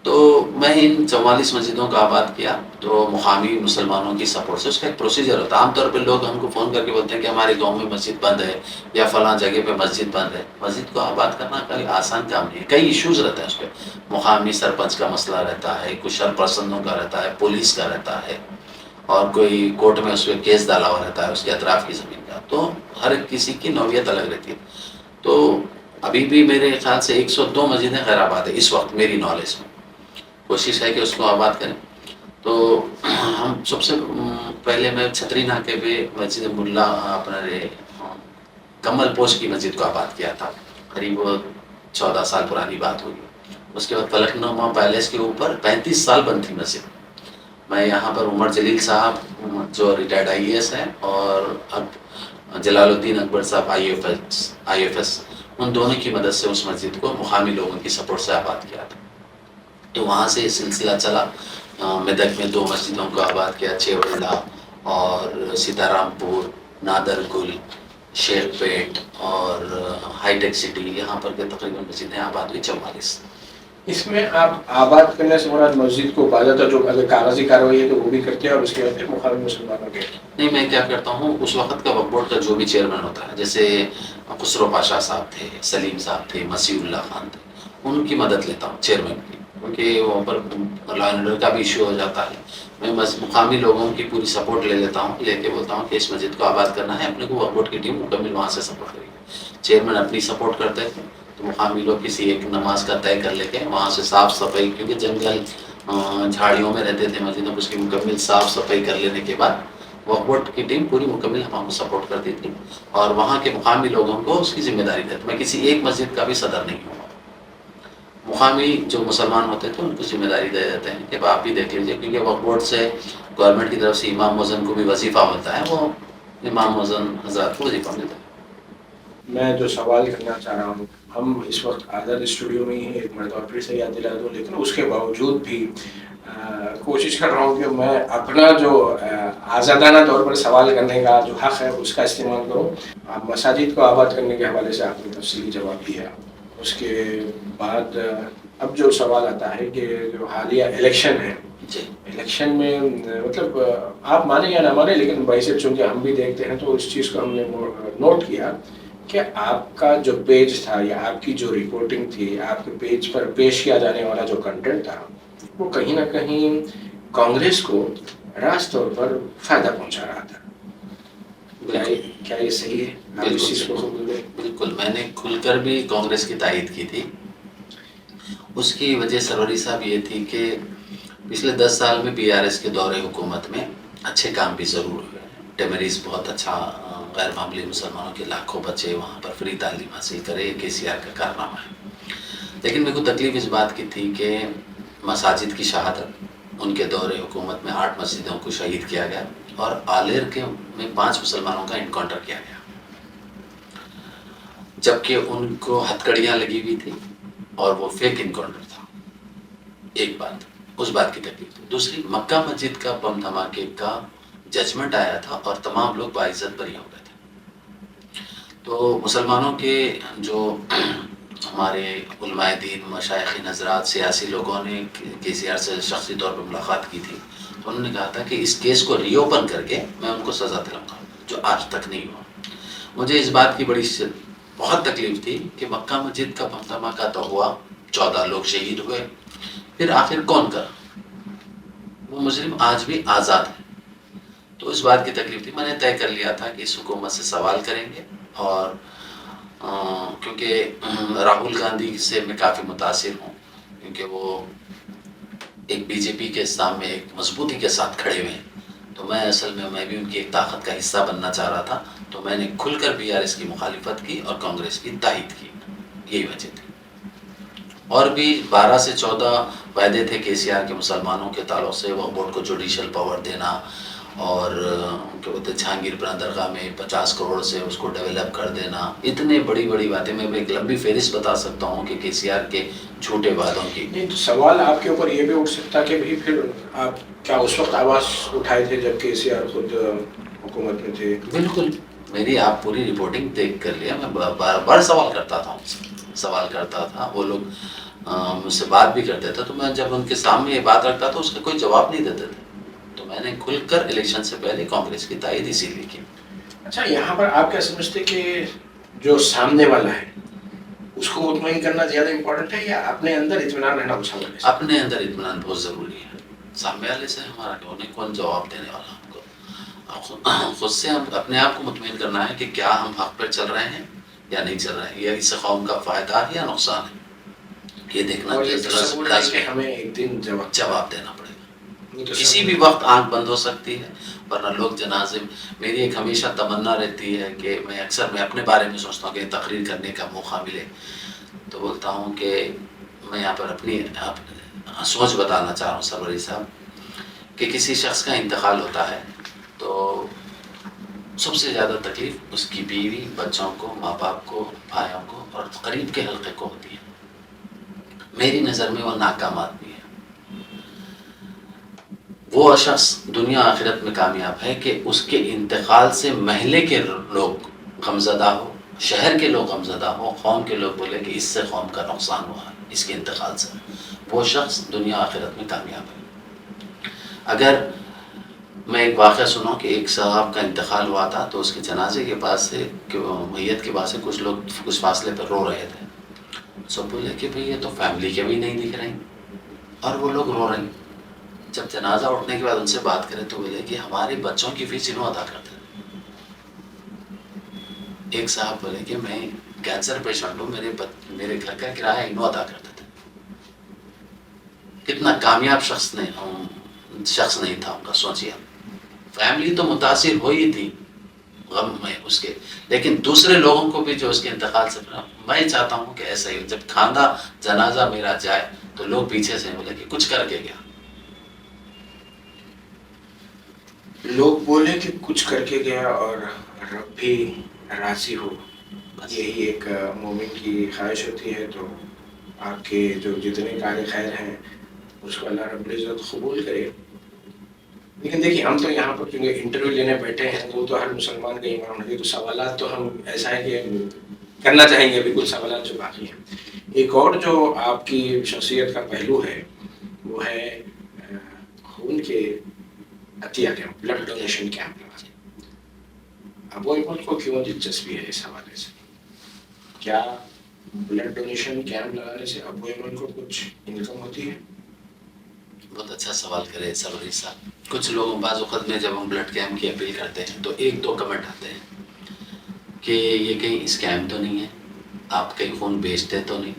تو میں ان 44 مسجدوں کو آباد کیا تو مقامی مسلمانوں کی سپورٹ سے. اس کا ایک پروسیجر ہوتا ہے. عام طور پہ لوگ ہم کو فون کر کے بولتے ہیں کہ ہمارے گاؤں میں مسجد بند ہے یا فلاں جگہ پہ مسجد بند ہے. مسجد کو آباد کرنا کوئی آسان کام نہیں ہے. کئی ایشوز رہتے ہیں اس پہ. مقامی سرپنچ کا مسئلہ رہتا ہے، کچھ شر پسندوں کا رہتا ہے، پولیس کا رہتا ہے، اور کوئی کورٹ میں اس پہ کیس ڈالا ہوا رہتا ہے اس کے اطراف کی زمین کا. تو ہر کسی کی نوعیت الگ رہتی ہے. تو ابھی بھی میرے خیال سے 102 مسجدیں غیر آباد ہیں اس وقت میری نالج میں. کوشش ہے کہ اس کو آباد کریں. تو ہم سب سے پہلے میں چھتری ناکے پہ مسجد ملا اپنا کمل پوش کی مسجد کو آباد کیا تھا. قریب 14 سال پرانی بات ہوگی. اس کے بعد فلک نما پیلیس کے اوپر 35 سال بند تھی مسجد. میں یہاں پر عمر جلیل صاحب جو ریٹائرڈ IAS ہیں، اور اب جلال الدین اکبر صاحب IFS، ان دونوں کی مدد سے اس مسجد کو مقامی لوگوں کی سپورٹ سے آباد کیا تھا. تو وہاں سے سلسلہ چلا. میدک میں 2 مسجدوں کو آباد کیا، چیوڑا اور سیتارام پور، نادر گل، شیخ پیٹ اور ہائی ٹیک سٹی. یہاں پر کے تقریباً مسجدیں آباد ہوئی 44. اس میں آپ آباد کرنے سے مراد مسجد کو باضابطہ جو اگر کاغذی کارروائی ہے تو وہ بھی کرتے ہیں، اور اس کے بعد پھر مقامی مسلمانوں کے نہیں، میں کیا کرتا ہوں، اس وقت کا وقف بورڈ کا جو بھی چیئرمین ہوتا ہے، جیسے خسرو پاشا صاحب تھے، سلیم صاحب تھے، مسیح اللہ خان تھے، ان کی مدد لیتا ہوں چیئرمین کی. کیونکہ وہاں پر لا اینڈ آرڈر کا بھی ایشو ہو جاتا ہے. میں مقامی لوگوں کی پوری سپورٹ لے لیتا ہوں، لے کے بولتا ہوں کہ اس مسجد کو آباد کرنا ہے. اپنے کو وقف بورڈ کی ٹیم مکمل وہاں سے سپورٹ کرے گی. چیئرمین اپنی سپورٹ کرتے تھے تو مقامی لوگ کسی ایک نماز کا طے کر لے کے وہاں سے صاف صفائی، کیونکہ جنگل جھاڑیوں میں رہتے تھے مسجدوں، اس کی مکمل صاف صفائی کر لینے کے بعد وقف بورڈ کی ٹیم پوری مکمل ہم کو سپورٹ کرتی تھی، اور وہاں کے مقامی لوگوں کو اس کی ذمہ داری دیتے. میں کسی ایک مسجد کا بھی صدر نہیں ہوں. مقامی جو مسلمان ہوتے تھے ان کو ذمہ داری دے دیتے ہیں کہ آپ بھی دیکھ لیجیے، کیونکہ وقف بورڈ سے گورنمنٹ کی طرف سے امام مؤذن کو بھی وظیفہ ملتا ہے، وہ امام مؤذن حضرات کو وظیفہ ملتا ہے. میں جو سوال کرنا چاہ رہا ہوں، ہم اس وقت آزاد اسٹوڈیو میں ہی ایک مرتبہ پھر سے یاد دلا دوں، لیکن اس کے باوجود بھی کوشش کر رہا ہوں کہ میں اپنا جو آزادانہ طور پر سوال کرنے کا جو حق ہے اس کا استعمال کروں. آپ مساجد کو آباد کرنے کے حوالے سے آپ نے تفصیلی جواب دیا. اس کے بعد اب جو سوال آتا ہے کہ جو حالیہ الیکشن ہے, الیکشن میں مطلب آپ مانیں یا نہ مانیں لیکن ویسے چونکہ ہم بھی دیکھتے ہیں تو اس چیز کو ہم نے نوٹ کیا کہ آپ کا جو پیج تھا یا آپ کی جو رپورٹنگ تھی, آپ کے پیج پر پیش کیا جانے والا جو کنٹینٹ تھا وہ کہیں نہ کہیں کانگریس کو راست طور پر فائدہ پہنچا رہا تھا. کیا یہ صحیح ہے؟ آپ اس چیز کو قبول کریں؟ بالکل, میں نے کھل کر بھی کانگریس کی تائید کی تھی. اس کی وجہ سروری صاحب یہ تھی کہ پچھلے 10 سال میں BRS کے دور حکومت میں اچھے کام بھی ضرور ہوئے. ٹیمریز بہت اچھا, غیر معمولی مسلمانوں کے لاکھوں بچے وہاں پر فری تعلیم حاصل کرے, KCR کا کارنامہ ہے. لیکن میرے کو تکلیف اس بات کی تھی کہ مساجد کی شہادت, ان کے دور حکومت میں 8 مسجدوں کو شہید کیا گیا اور آلیر کے میں 5 مسلمانوں کا انکاؤنٹر کیا گیا, جبکہ ان کو ہتھکڑیاں لگی ہوئی تھی اور وہ فیک انکاؤنٹر تھا. ایک بات, اس بات کی تکلیف تھی. دوسری, مکہ مسجد کا بم دھماکے کا ججمنٹ آیا تھا اور تمام لوگ باعزت بری ہو گئے تھے. تو مسلمانوں کے جو ہمارے علماء دین, مشائخین حضرات, سیاسی لوگوں نے KCR سے شخصی طور پر ملاقات کی تھی. تو انہوں نے کہا تھا کہ اس کیس کو ری اوپن کر کے میں ان کو سزا دلاؤں گا, جو آج تک نہیں ہوا. مجھے اس بات کی بہت تکلیف تھی کہ مکہ مسجد کا بم دھماکہ تو ہوا, 14 لوگ شہید ہوئے, پھر آخر کون کر, وہ مجرم آج بھی آزاد ہے. تو اس بات کی تکلیف تھی. میں نے طے کر لیا تھا کہ اس حکومت سے سوال کریں گے, اور کیونکہ راہل گاندھی سے میں کافی متاثر ہوں, کیونکہ وہ ایک BJP کے سامنے ایک مضبوطی کے ساتھ کھڑے ہوئے ہیں. تو میں اصل میں بھی ان کی ایک طاقت کا حصہ بننا چاہ رہا تھا. تو میں نے کھل کر BRS کی مخالفت کی اور کانگریس کی تائید کی. یہی وجہ تھی. اور بھی 12 سے 14 وعدے تھے KCR کے مسلمانوں کے تعلق سے, وہ بورڈ کو جوڈیشل پاور دینا, اور کیا بولتے جہانگیر پورہ درگاہ میں 50 کروڑ سے اس کو ڈیولپ کر دینا. اتنے بڑی بڑی باتیں, میں ایک لمبی فہرست بتا سکتا ہوں کہ KCR کے جھوٹے وعدوں کی. نہیں تو سوال آپ کے اوپر یہ بھی اٹھ سکتا کہ بھی پھر آپ کیا اس وقت آواز اٹھائے تھے جب KCR خود حکومت میں تھے؟ بالکل, میری آپ پوری رپورٹنگ دیکھ کر لیا. میں بار بار سوال کرتا تھا, وہ لوگ مجھ سے بات بھی کرتے تھے. تو میں جب ان کے سامنے یہ بات رکھتا تھا اس کا کوئی جواب نہیں دیتے تھے. تو میں نے کھل کر الیکشن سے پہلے کانگریس کی تائید اسی لیے کی. اچھا, یہاں پر آپ کیا سمجھتے کہ جو سامنے والا ہے اس کو مطمئن کرنا زیادہ امپورٹنٹ ہے یا اپنے اندر اطمینان رہنا اس حوالے سے؟ اپنے اندر اطمینان بہت ضروری ہے. سامنے والے سے ہمارا کون جواب دینے والا, ہم کو خود سے ہم اپنے آپ کو مطمئن کرنا ہے کہ کیا ہم حق پر چل رہے ہیں یا نہیں چل رہے ہیں, یا اس سے قوم کا فائدہ ہے یا نقصان ہے, یہ دیکھنا کہ ہمیں ایک دن جواب دینا پڑے گا. کسی بھی وقت آنکھ بند ہو سکتی ہے, ورنہ لوگ جنازے. میری ایک ہمیشہ تمنا رہتی ہے کہ میں اپنے بارے میں سوچتا ہوں کہ تقریر کرنے کا موقع ملے تو بولتا ہوں کہ میں یہاں پر اپنی سوچ بتانا چاہ رہا ہوں سروری صاحب, کہ کسی شخص کا انتقال ہوتا ہے تو سب سے زیادہ تکلیف اس کی بیوی, بچوں کو, ماں باپ کو, بھائیوں کو اور قریب کے حلقے کو ہوتی ہے. میری نظر میں وہ ناکام آدمی ہے. وہ شخص دنیا آخرت میں کامیاب ہے کہ اس کے انتقال سے محلے کے لوگ غمزدہ ہو, شہر کے لوگ غمزدہ ہو, قوم کے لوگ بولے کہ اس سے قوم کا نقصان ہوا اس کے انتقال سے. وہ شخص دنیا آخرت میں کامیاب ہے. اگر میں ایک واقعہ سنوں کہ ایک صاحب کا انتقال ہوا تھا تو اس کے جنازے کے پاس سے, میت کے پاس سے کچھ لوگ کچھ فاصلے پر رو رہے تھے. سب بولے کہ بھئی یہ تو فیملی کے بھی نہیں دکھ رہے ہیں, اور وہ لوگ رو رہے ہیں. جب جنازہ اٹھنے کے بعد ان سے بات کرے تو بولے کہ ہمارے بچوں کی فیس انہوں ادا کرتے ہیں. ایک صاحب بولے کہ میں کینسر پیشنٹ ہوں, میرے گھر کا کرایہ انہوں ادا کرتے تھے. کتنا کامیاب شخص نہیں تھا ان کا, سوچیے. فیملی تو متاثر ہوئی تھی غم میں اس کے, لیکن دوسرے لوگوں کو بھی جو اس کے انتقال سے, میں چاہتا ہوں کہ ایسا ہی جب کھاندہ جنازہ میرا جائے تو لوگ پیچھے سے بولے کہ کچھ کر کے گیا. لوگ بولے کہ کچھ کر کے گیا اور رب بھی راضی ہو, یہی ایک مومن کی خواہش ہوتی ہے. تو آپ کے جو جتنے کار خیر ہیں اس کو اللہ رب العزت قبول کرے. لیکن دیکھیے ہم تو یہاں پر کیونکہ انٹرویو لینے بیٹھے ہیں, وہ تو ہر مسلمان کا ایمان ہونا چاہیے, تو سوالات تو ہم ایسا ہے کہ کرنا چاہیں گے, بالکل سوالات جو باقی ہیں. ایک اور جو آپ کی شخصیت کا پہلو ہے وہ ہے خون کے عطیہ کیمپ, بلڈ ڈونیشن کیمپ لگانا. ابو ایمل کو کیوں دلچسپی ہے اس حوالے سے؟ کیا بلڈ ڈونیشن کیمپ لگانے سے ابو ایمل کو کچھ انکم ہوتی ہے؟ بہت اچھا سوال کرے سروری صاحب. کچھ لوگوں بعض وقت میں جب ہم بلڈ کیمپ کی اپیل کرتے ہیں تو ایک دو کمنٹ آتے ہیں کہ یہ کہیں اسکیم تو نہیں ہے, آپ کہیں خون بیچتے تو نہیں.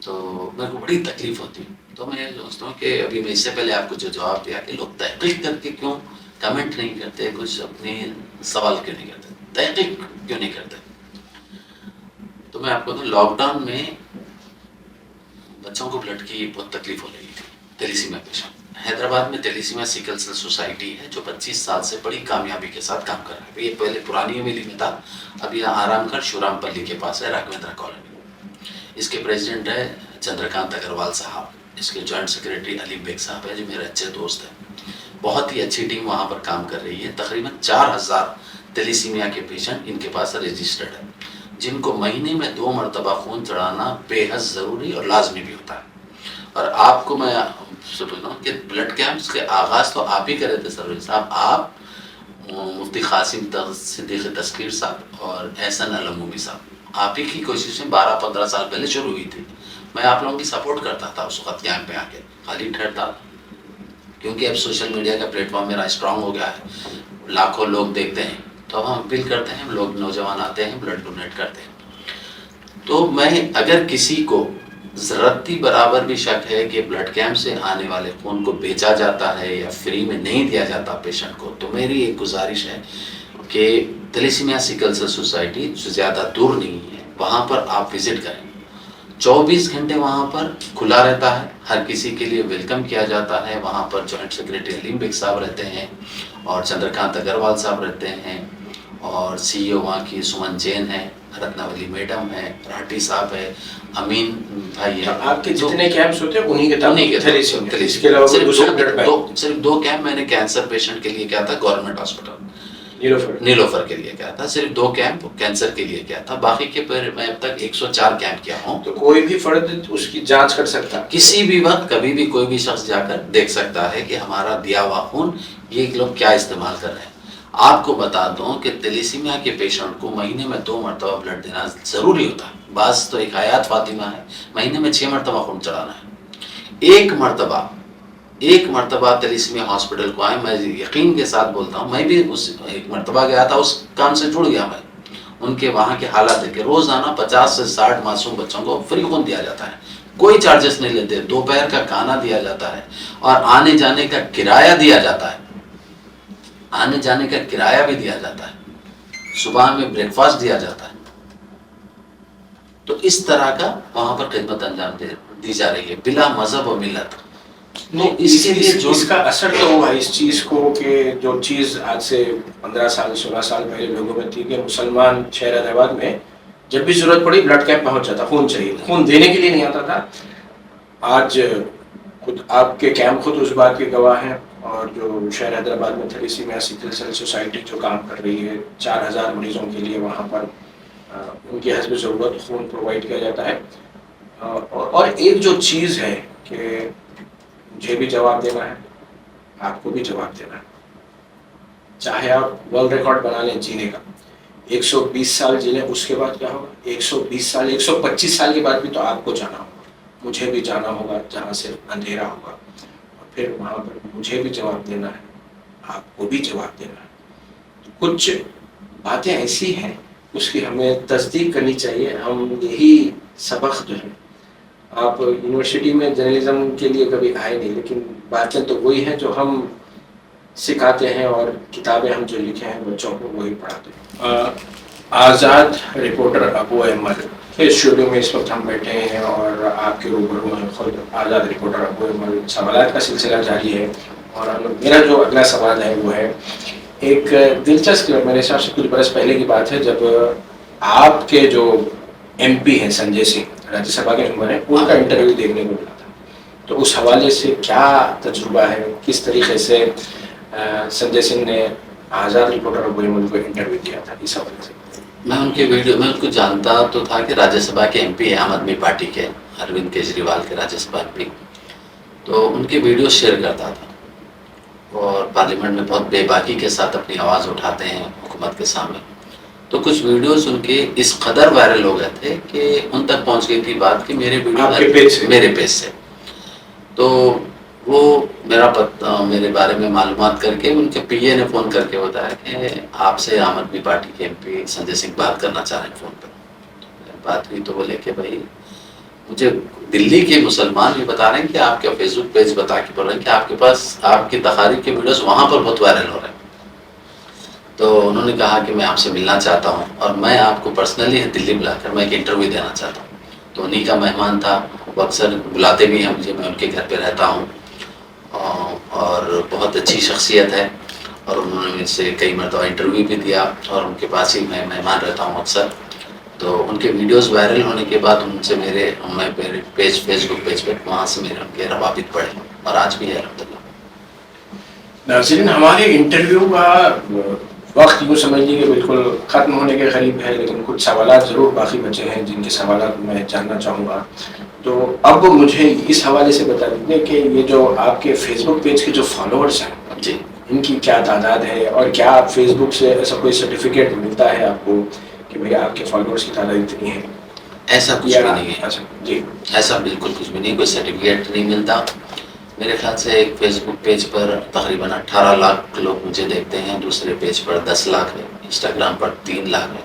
تو میرے کو بڑی تکلیف ہوتی ہے. تو میں سوچتا ہوں کہ ابھی میں اس سے پہلے آپ کو جو جواب دیا کہ لوگ تحقیق کر کے کیوں کمنٹ نہیں کرتے, کچھ اپنے سوال کیوں نہیں کرتے, تحقیق کیوں نہیں کرتے. تو میں آپ کو بتاؤں لاک ڈاؤن میں بچوں کو بلڈ کی بہت تکلیف ہو رہی تھی. تیلیسیمیا پیشنٹ حیدرآباد میں تیلیسیمیا سیکل سیل سوسائٹی ہے جو 25 سال سے بڑی کامیابی کے ساتھ کام کر رہا ہے. یہ پہلے پرانی حویلی میں تھا, اب یہاں آرام گڑھ شیورام پلی کے پاس ہے, راگھویندرا کالونی. اس کے پریزیڈنٹ ہے چندرکانت اگروال صاحب, اس کے جوائنٹ سیکریٹری علیم بیگ صاحب ہے جو میرے اچھے دوست ہیں. بہت ہی اچھی ٹیم وہاں پر کام کر رہی ہے. تقریباً 4000 تیلیسیمیا کے پیشنٹ ان کے پاس رجسٹرڈ ہیں, جن کو مہینے میں 2 مرتبہ خون چڑھانا بے حد ضروری اور لازمی بھی ہوتا ہے. اور آپ کو میں سے بول رہا ہوں کہ بلڈ کیمپس کے آغاز تو آپ ہی کرے تھے سروری صاحب, آپ, مفتی قاسم صدیق تذکیر صاحب اور احسن علمومی صاحب, آپ ہی کی کوششیں 12-15 سال پہلے شروع ہوئی تھی. میں آپ لوگوں کی سپورٹ کرتا تھا اس وقت کیمپ پہ آ کے, خالی ٹھہرتا, کیونکہ اب سوشل میڈیا کا پلیٹ فارم میرا اسٹرانگ ہو گیا ہے, لاکھوں لوگ دیکھتے ہیں. تو اب ہم اپیل کرتے ہیں, لوگ نوجوان آتے ہیں, بلڈ ڈونیٹ کرتے ہیں. تو میں اگر کسی کو ذرتی برابر بھی شک ہے کہ بلڈ کیمپ سے آنے والے خون کو بیچا جاتا ہے یا فری میں نہیں دیا جاتا پیشنٹ کو, تو میری ایک گزارش ہے کہ تیلیسیمیا سیکل سیل سوسائٹی جو زیادہ دور نہیں ہے وہاں پر آپ وزٹ کریں. 24 گھنٹے وہاں پر کھلا رہتا ہے, ہر کسی کے لیے ویلکم کیا جاتا ہے. وہاں پر جوائنٹ سیکریٹری علیم بیگ صاحب رہتے ہیں اور چندرکانت اگروال صاحب رہتے ہیں, اور سی او وہاں کی سمن جین ہے, رتناولی میڈم ہے, راٹھی صاحب ہے, امین بھائی ہے. آپ کے جتنے کیمپس ہوتے ہیں انہی کے اس کے علاوہ صرف 2 کیمپ میں نے کینسر پیشنٹ کے لیے کیا تھا گورنمنٹ ہاسپٹل نیلوفر کے لیے کیا تھا. صرف 2 کیمپ کینسر کے لیے کیا تھا, باقی کے پر میں اب تک 104 کیمپ کیا ہوں. تو کوئی بھی فرد اس کی جانچ کر سکتا ہے, کسی بھی وقت کبھی بھی کوئی بھی شخص جا کر دیکھ سکتا ہے کہ ہمارا دیا ہوا خون یہ لوگ کیا استعمال کر رہے ہیں. آپ کو بتا دوں کہ تیلیسیمیا کے پیشنٹ کو مہینے میں 2 مرتبہ بلڈ دینا ضروری ہوتا ہے. بعض تو ایک حیات فاطمہ ہے, مہینے میں 6 مرتبہ خون چڑھانا ہے. ایک مرتبہ تیلیسیمیا ہاسپٹل کو آئے, میں یقین کے ساتھ بولتا ہوں, میں بھی اس ایک مرتبہ گیا تھا, اس کام سے جڑ گیا. میں ان کے وہاں کے حالات دیکھ کے, روزانہ 50 سے 60 معصوم بچوں کو فری خون دیا جاتا ہے, کوئی چارجز نہیں لیتے. دوپہر کا کھانا دیا جاتا ہے اور آنے جانے کا کرایہ دیا جاتا ہے, آنے جانے کا کرایہ بھی دیا جاتا ہے, صبح میں بریک فاسٹ دیا جاتا ہے. تو اس طرح کا وہاں پر خدمت انجام دی جا رہی ہے بلا مذہب و ملت. اس کے لیے اس کا اثر تو ہوا اس چیز کو کہ جو چیز آج سے 15 سال 16 سال پہلے لوگوں میں تھی کہ مسلمان شہر حیدرآباد میں جب بھی ضرورت پڑی بلڈ کیمپ پہنچ جاتا, خون چاہیے, خون دینے کے لیے نہیں آتا تھا. آج خود آپ کے کیمپ خود اس بات کے گواہ ہیں, اور جو شہر حیدرآباد میں تیلیسیمیا سیکل سیل سوسائٹی جو کام کر رہی ہے 4000 مریضوں کے لیے وہاں پر ان کی حسب ضرورت خون پرووائڈ کیا جاتا ہے. اور ایک جو چیز ہے کہ مجھے بھی جواب دینا ہے, آپ کو بھی جواب دینا ہے, چاہے آپ ورلڈ ریکارڈ بنا لیں جینے کا, 120 سال جی لیں, اس کے بعد کیا ہوگا؟ 120 سال 125 سال کے بعد بھی تو آپ کو جانا ہوگا, مجھے بھی جانا ہوگا جہاں سے اندھیرا ہوگا, اور پھر وہاں پر مجھے بھی جواب دینا ہے, آپ کو بھی جواب دینا ہے. کچھ باتیں ایسی ہیں اس کی ہمیں تصدیق کرنی چاہیے. ہم یہی سبق جو ہے, آپ یونیورسٹی میں جرنلزم کے لیے کبھی آئے نہیں, لیکن باتیں تو وہی ہیں جو ہم سکھاتے ہیں, اور کتابیں ہم جو لکھے ہیں بچوں کو وہی پڑھاتے ہیں. آزاد رپورٹر ابو ایمل کے اسٹوڈیو میں اس وقت ہم بیٹھے ہیں, اور آپ کے روبرو ہیں خود آزاد رپورٹر ابو ایمل. سوالات کا سلسلہ جاری ہے, اور میرا جو اگلا سوال ہے وہ ہے ایک دلچسپ, میرے حساب سے کچھ برس پہلے کی بات ہے, جب آپ کے جو ایم پی ہیں سنجے سنگھ, راجیہ سبھا کے ممبر ہیں, ان کا انٹرویو دیکھنے کو ملا تھا. تو اس حوالے سے کیا تجربہ ہے, کس طریقے سے سنجے سنگھ نے آزاد رپورٹر ابو ایمل کو انٹرویو کیا تھا, اس حوالے سے؟ میں ان کے ویڈیو میں ان کو جانتا تو تھا کہ راجیہ سبھا کے ایم پی ہے عام آدمی پارٹی کے, اروند کیجریوال کے راجیہ سبھا ایم پی, تو ان کے ویڈیو شیئر کرتا تھا اور پارلیمنٹ میں بہت بے باکی کے ساتھ اپنی آواز اٹھاتے ہیں حکومت کے سامنے. تو کچھ ویڈیوز ان کے اس قدر وائرل ہو گئے تھے کہ ان تک پہنچ گئی تھی بات کہ میرے ویڈیو میرے پیج سے. تو وہ میرے بارے میں معلومات کر کے ان کے پی اے نے فون کر کے بتایا کہ آپ سے عام آدمی پارٹی کے ایم پی سنجے سنگھ بات کرنا چاہ رہے ہیں فون پر. بات ہوئی تو بولے کہ بھائی مجھے دلی کے مسلمان بھی بتا رہے ہیں کہ آپ کے فیس بک پیج بتا کے بول رہے ہیں کہ آپ کے پاس آپ کی تقاریر کے ویڈیوز وہاں پر بہت وائرل ہو رہے ہیں. تو انہوں نے کہا کہ میں آپ سے ملنا چاہتا ہوں اور میں آپ کو پرسنلی دلی بلا کر میں ایک انٹرویو دینا چاہتا ہوں. تو انہیں کا مہمان تھا, وہ اکثر بلاتے بھی ہیں مجھے, میں ان کے گھر پہ رہتا ہوں اور بہت اچھی شخصیت ہے اور انہوں نے مجھ سے کئی مرتبہ انٹرویو بھی دیا اور ان کے پاس ہی میں مہمان رہتا ہوں اکثر. تو ان کے ویڈیوز وائرل ہونے کے بعد ان سے میں فیس بک پیج پہ وہاں سے میرے ان کے روابط پڑے اور آج بھی ہے الحمدللہ. ناظرین, ہمارے انٹرویو کا وقت یوں سمجھ لیجیے کہ بالکل ختم ہونے کے قریب ہے, لیکن کچھ سوالات ضرور باقی بچے ہیں جن کے سوالات میں جاننا چاہوں گا. تو اب مجھے اس حوالے سے بتا دیجیے کہ یہ جو آپ کے فیس بک پیج کے جو فالوورس ہیں جی, ان کی کیا تعداد ہے, اور کیا آپ فیس بک سے ایسا کوئی سرٹیفکیٹ ملتا ہے آپ کو کہ بھئی آپ کے فالوورس کی تعداد اتنی ہے؟ ایسا کچھ بھی نہیں ہے. اچھا جی, ایسا بالکل کچھ بھی نہیں, کوئی سرٹیفکیٹ نہیں ملتا. میرے خیال سے ایک فیس بک پیج پر تقریباً 18 لاکھ لوگ مجھے دیکھتے ہیں, دوسرے پیج پر 10 لاکھ ہے, انسٹاگرام پر 3 لاکھ ہے,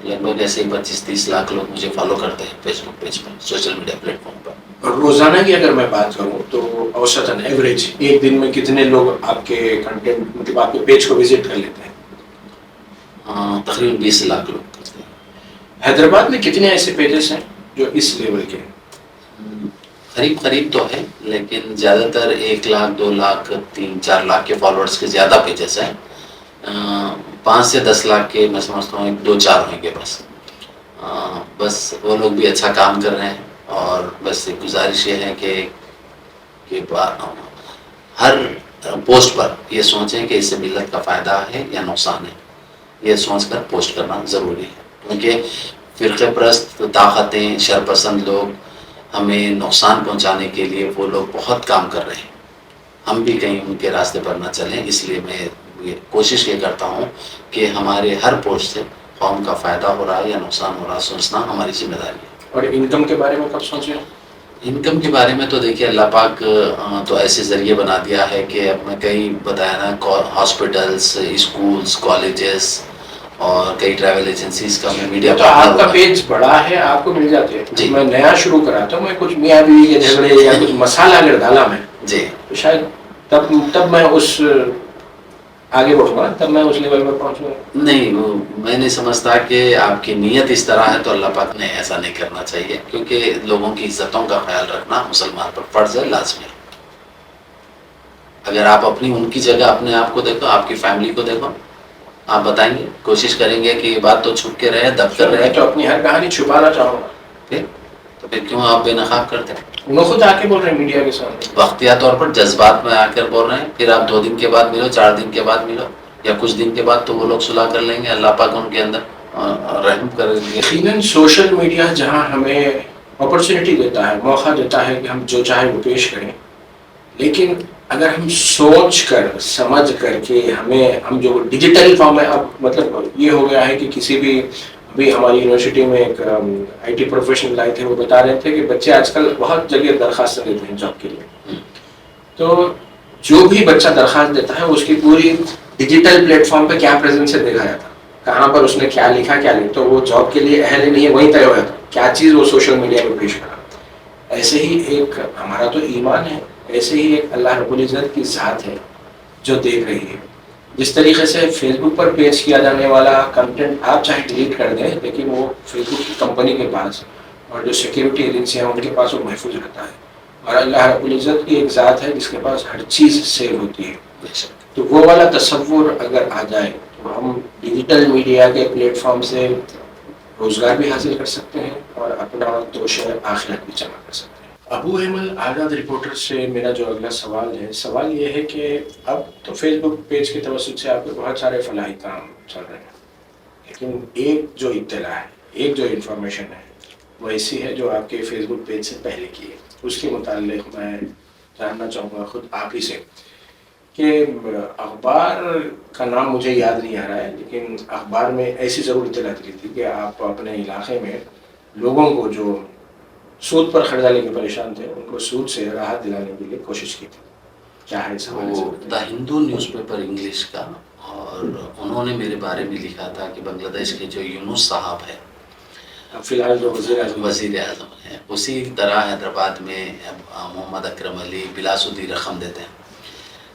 لگ بھگ ایسے ہی 25-30 لاکھ لوگ مجھے فالو کرتے ہیں فیس بک پیج پر, سوشل میڈیا پلیٹ فارم پر. روزانہ کی اگر میں بات کروں تو اوسطاً ایوریج ایک دن میں کتنے لوگ آپ کے کنٹینٹ مطلب آپ کے پیج کو وزٹ کر لیتے ہیں؟ تقریباً 20 لاکھ لوگ کرتے ہیں. حیدرآباد میں کتنے ایسے پیجز ہیں جو اس لیول کے ہیں؟ قریب تو ہے, لیکن زیادہ تر 1 لاکھ 2 لاکھ 3-4 لاکھ کے فالوورز کے زیادہ پیجز ہیں. 5 سے 10 لاکھ کے میں سمجھتا ہوں 2-4 ہوں گے بس. بس وہ لوگ بھی اچھا کام کر رہے ہیں اور بس ایک گزارش یہ ہے کہ ہر پوسٹ پر یہ سوچیں کہ اس سے ملت کا فائدہ ہے یا نقصان ہے, یہ سوچ کر پوسٹ کرنا ضروری ہے. کیونکہ فرقہ پرست طاقتیں, شرپسند لوگ ہمیں نقصان پہنچانے کے لیے وہ لوگ بہت کام کر رہے ہیں. ہم بھی کہیں ان کے راستے پر نہ چلیں, اس لیے میں کوشش یہ کرتا ہوں کہ ہمارے ہر پوسٹ سے قوم کا فائدہ ہو رہا ہے یا نقصان ہو رہا ہے سوچنا ہماری ذمہ داری ہے. اور انکم کے بارے میں کب سوچیں؟ انکم کے بارے میں تو دیکھیے اللہ پاک تو ایسے ذریعے بنا دیا ہے کہ اب میں کئی بتایا نا, ہاسپٹلس, اسکولس, کالجز اور کئی ٹریول ایجنسیز کا میں میڈیا. تو آپ کا پیج بڑا ہے, آپ کو مل جاتے ہیں. جی, میں نیا شروع کراتا ہوں, میں کچھ میاں بیوی کے جھگڑے یا کچھ مسئلہ اگر ڈالا میں جی, تو شاید تب میں اس آگے بڑھوں گا, تب میں اس لیول پر پہنچوں گا. نہیں, وہ میں نہیں سمجھتا کہ آپ کی نیت اس طرح ہے تو اللہ پاک نے ایسا نہیں کرنا چاہیے, کیونکہ لوگوں کی عزتوں کا خیال رکھنا مسلمان پر فرض ہے, لازمی ہے. اگر آپ ان کی جگہ اپنے آپ کو دیکھو, آپ کی فیملی کو دیکھو, آپ بتائیں گے, کوشش کریں گے کہ یہ بات تو چھپ کے رہے, دب کر رہے. تو اپنی ہر کہانی چھپانا چاہوں گا. تو پھر کیوں آپ بے نقاب کرتے ہیں؟ وہ خود آ کے بول رہے ہیں میڈیا کے سامنے, وقتیہ طور پر جذبات میں آ کر بول رہے ہیں, پھر آپ 2 دن کے بعد ملو, 4 دن کے بعد ملو یا کچھ دن کے بعد, تو وہ لوگ صلح کر لیں گے, اللہ پاک ان کے اندر رحم کریں گے. یقیناً سوشل میڈیا جہاں ہمیں اپرچونٹی دیتا ہے, موقع دیتا ہے کہ ہم جو چاہے وہ پیش کریں, لیکن اگر ہم سوچ کر سمجھ کر کے ہم جو ڈیجیٹل فارم ہے, اب مطلب یہ ہو گیا ہے کہ کسی بھی, ابھی ہماری یونیورسٹی میں ایک آئی ٹی پروفیشنل آئے تھے, وہ بتا رہے تھے کہ بچے آج کل بہت جگہ درخواستیں دیتے ہیں جاب کے لیے. تو جو بھی بچہ درخواست دیتا ہے اس کی پوری ڈیجیٹل پلیٹ فارم پہ کیا پریزنس ہے دیکھا جاتا, کہاں پر اس نے کیا لکھا کیا نہیں, تو وہ جاب کے لیے اہل نہیں ہے وہیں طے ہو جاتا کیا چیز وہ سوشل میڈیا پہ پیش کرا. ایسے ہی ایک ہمارا تو ایمان ہے, ایسے ہی ایک اللہ رب العزت کی ذات ہے جو دیکھ رہی ہے. جس طریقے سے فیس بک پر پیش کیا جانے والا کنٹینٹ آپ چاہے ڈیلیٹ کر دیں, لیکن وہ فیس بک کی کمپنی کے پاس اور جو سیکیورٹی ایجنسیاں ہیں ان کے پاس وہ محفوظ رہتا ہے. اور اللہ رب العزت کی ایک ذات ہے جس کے پاس ہر چیز سیو ہوتی ہے. تو وہ والا تصور اگر آ جائے تو ہم ڈیجیٹل میڈیا کے پلیٹ فارم سے روزگار بھی حاصل کر سکتے ہیں اور اپنا توشہ آخرت بھی جمع کر سکتے ہیں. ابو ایمل آزاد رپورٹر سے میرا جو اگلا سوال یہ ہے کہ اب تو فیس بک پیج کے توسط سے آپ کے بہت سارے فلاحی کام چل رہے ہیں، لیکن ایک جو اطلاع ہے، ایک جو انفارمیشن ہے وہ ایسی ہے جو آپ کے فیس بک پیج سے پہلے کی ہے. اس کے متعلق میں جاننا چاہوں گا خود آپ ہی سے کہ اخبار کا نام مجھے یاد نہیں آ رہا ہے، لیکن اخبار میں ایسی ضرور اطلاع دی تھی کہ آپ اپنے علاقے میں لوگوں کو جو سود پر قرضہ لے کے پریشان تھے ان کو سود سے راحت دلانے کے لیے کوشش کی تھی. کیا ہے اس حوالے سے؟ وہ دا ہندو نیوز پیپر انگلش کا، اور انہوں نے میرے بارے میں لکھا تھا کہ بنگلہ دیش کے جو یونس صاحب ہے، فی الحال جو وزیر اعظم ہے، اسی طرح حیدرآباد میں محمد اکرم علی بلاسودی رقم دیتے ہیں.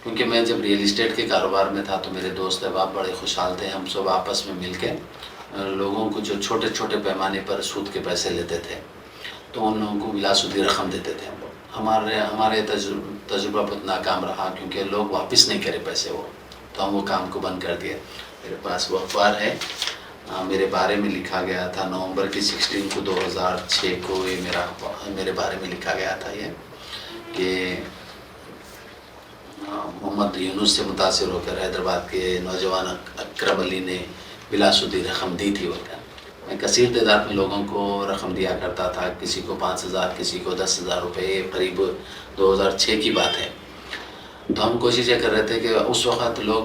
کیونکہ میں جب ریئل اسٹیٹ کے کاروبار میں تھا تو میرے دوست احباب بڑے خوشحال تھے، ہم سب آپس میں مل کے لوگوں کو جو چھوٹے چھوٹے پیمانے پر سود کے پیسے لیتے تھے تو ان لوگوں کو بلاسودی رقم دیتے تھے. ہمارے تجربہ بہت ناکام رہا کیونکہ لوگ واپس نہیں کرے پیسے وہ، تو ہم وہ کام کو بند کر دیا. میرے پاس وہ اخبار ہے، میرے بارے میں لکھا گیا تھا نومبر کی 16 کو 2006 کو، یہ میرے بارے میں لکھا گیا تھا یہ کہ محمد یونس سے متاثر ہو کر حیدرآباد کے نوجوان اکرم علی نے بلاسودی رقم دی تھی. میں کثیر تعداد میں لوگوں کو رقم دیا کرتا تھا، کسی کو 5,000، کسی کو 10,000 روپے. قریب 2006 کی بات ہے. تو ہم کوشش یہ کر رہے تھے کہ اس وقت لوگ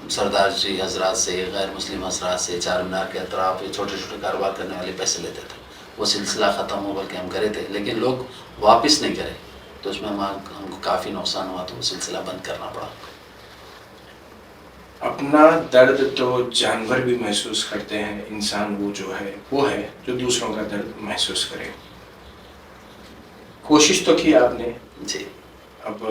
سردار جی حضرات سے، غیر مسلم حضرات سے، چار مینار کے اطراف چھوٹے چھوٹے کاروبار کرنے والے پیسے لیتے تھے. وہ سلسلہ ختم ہو کر کے ہم کرے تھے، لیکن لوگ واپس نہیں کرے تو اس میں ہم کو کافی نقصان ہوا تو وہ سلسلہ بند کرنا پڑا. اپنا درد تو جانور بھی محسوس کرتے ہیں، انسان وہ ہے جو دوسروں کا درد محسوس کرے. کوشش تو کی آپ نے جی. اب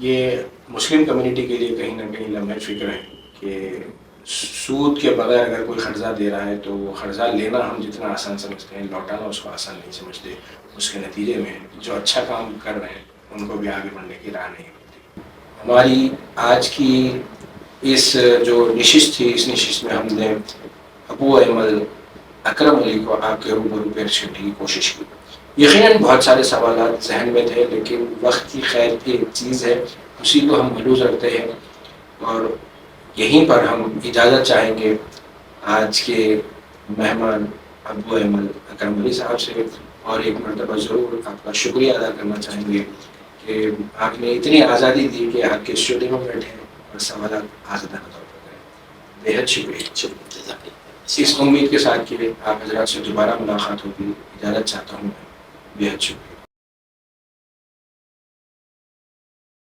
یہ مسلم کمیونٹی کے لیے کہیں نہ کہیں لمحہ فکر ہے کہ سود کے بغیر اگر کوئی قرضہ دے رہا ہے تو وہ قرضہ لینا ہم جتنا آسان سمجھتے ہیں، لوٹانا اس کو آسان نہیں سمجھتے. اس کے نتیجے میں جو اچھا کام کر رہے ہیں ان کو بھی آگے بڑھنے کی راہ نہیں ملتی. ہماری آج کی اس جو نشست تھی، اس نشست میں ہم نے ابو ایمل اکرم علی کو آپ کے روبرو پیش کرنے کی کوشش کی. یقیناً بہت سارے سوالات ذہن میں تھے، لیکن وقت کی خیر کی ایک چیز ہے، اسی کو ہم ملوث رکھتے ہیں اور یہیں پر ہم اجازت چاہیں گے آج کے مہمان ابو ایمل اکرم علی صاحب سے، اور ایک مرتبہ ضرور آپ کا شکریہ ادا کرنا چاہیں گے کہ آپ نے اتنی آزادی دی کہ آپ کے اسٹوڈیو میں بیٹھے اور سوالات آزادانہ طور پر کریں. بے حد شکریہ. اس امید کے ساتھ کہ آپ حضرات سے دوبارہ ملاقات ہوگی، اجازت چاہتا ہوں. بے حد شکریہ.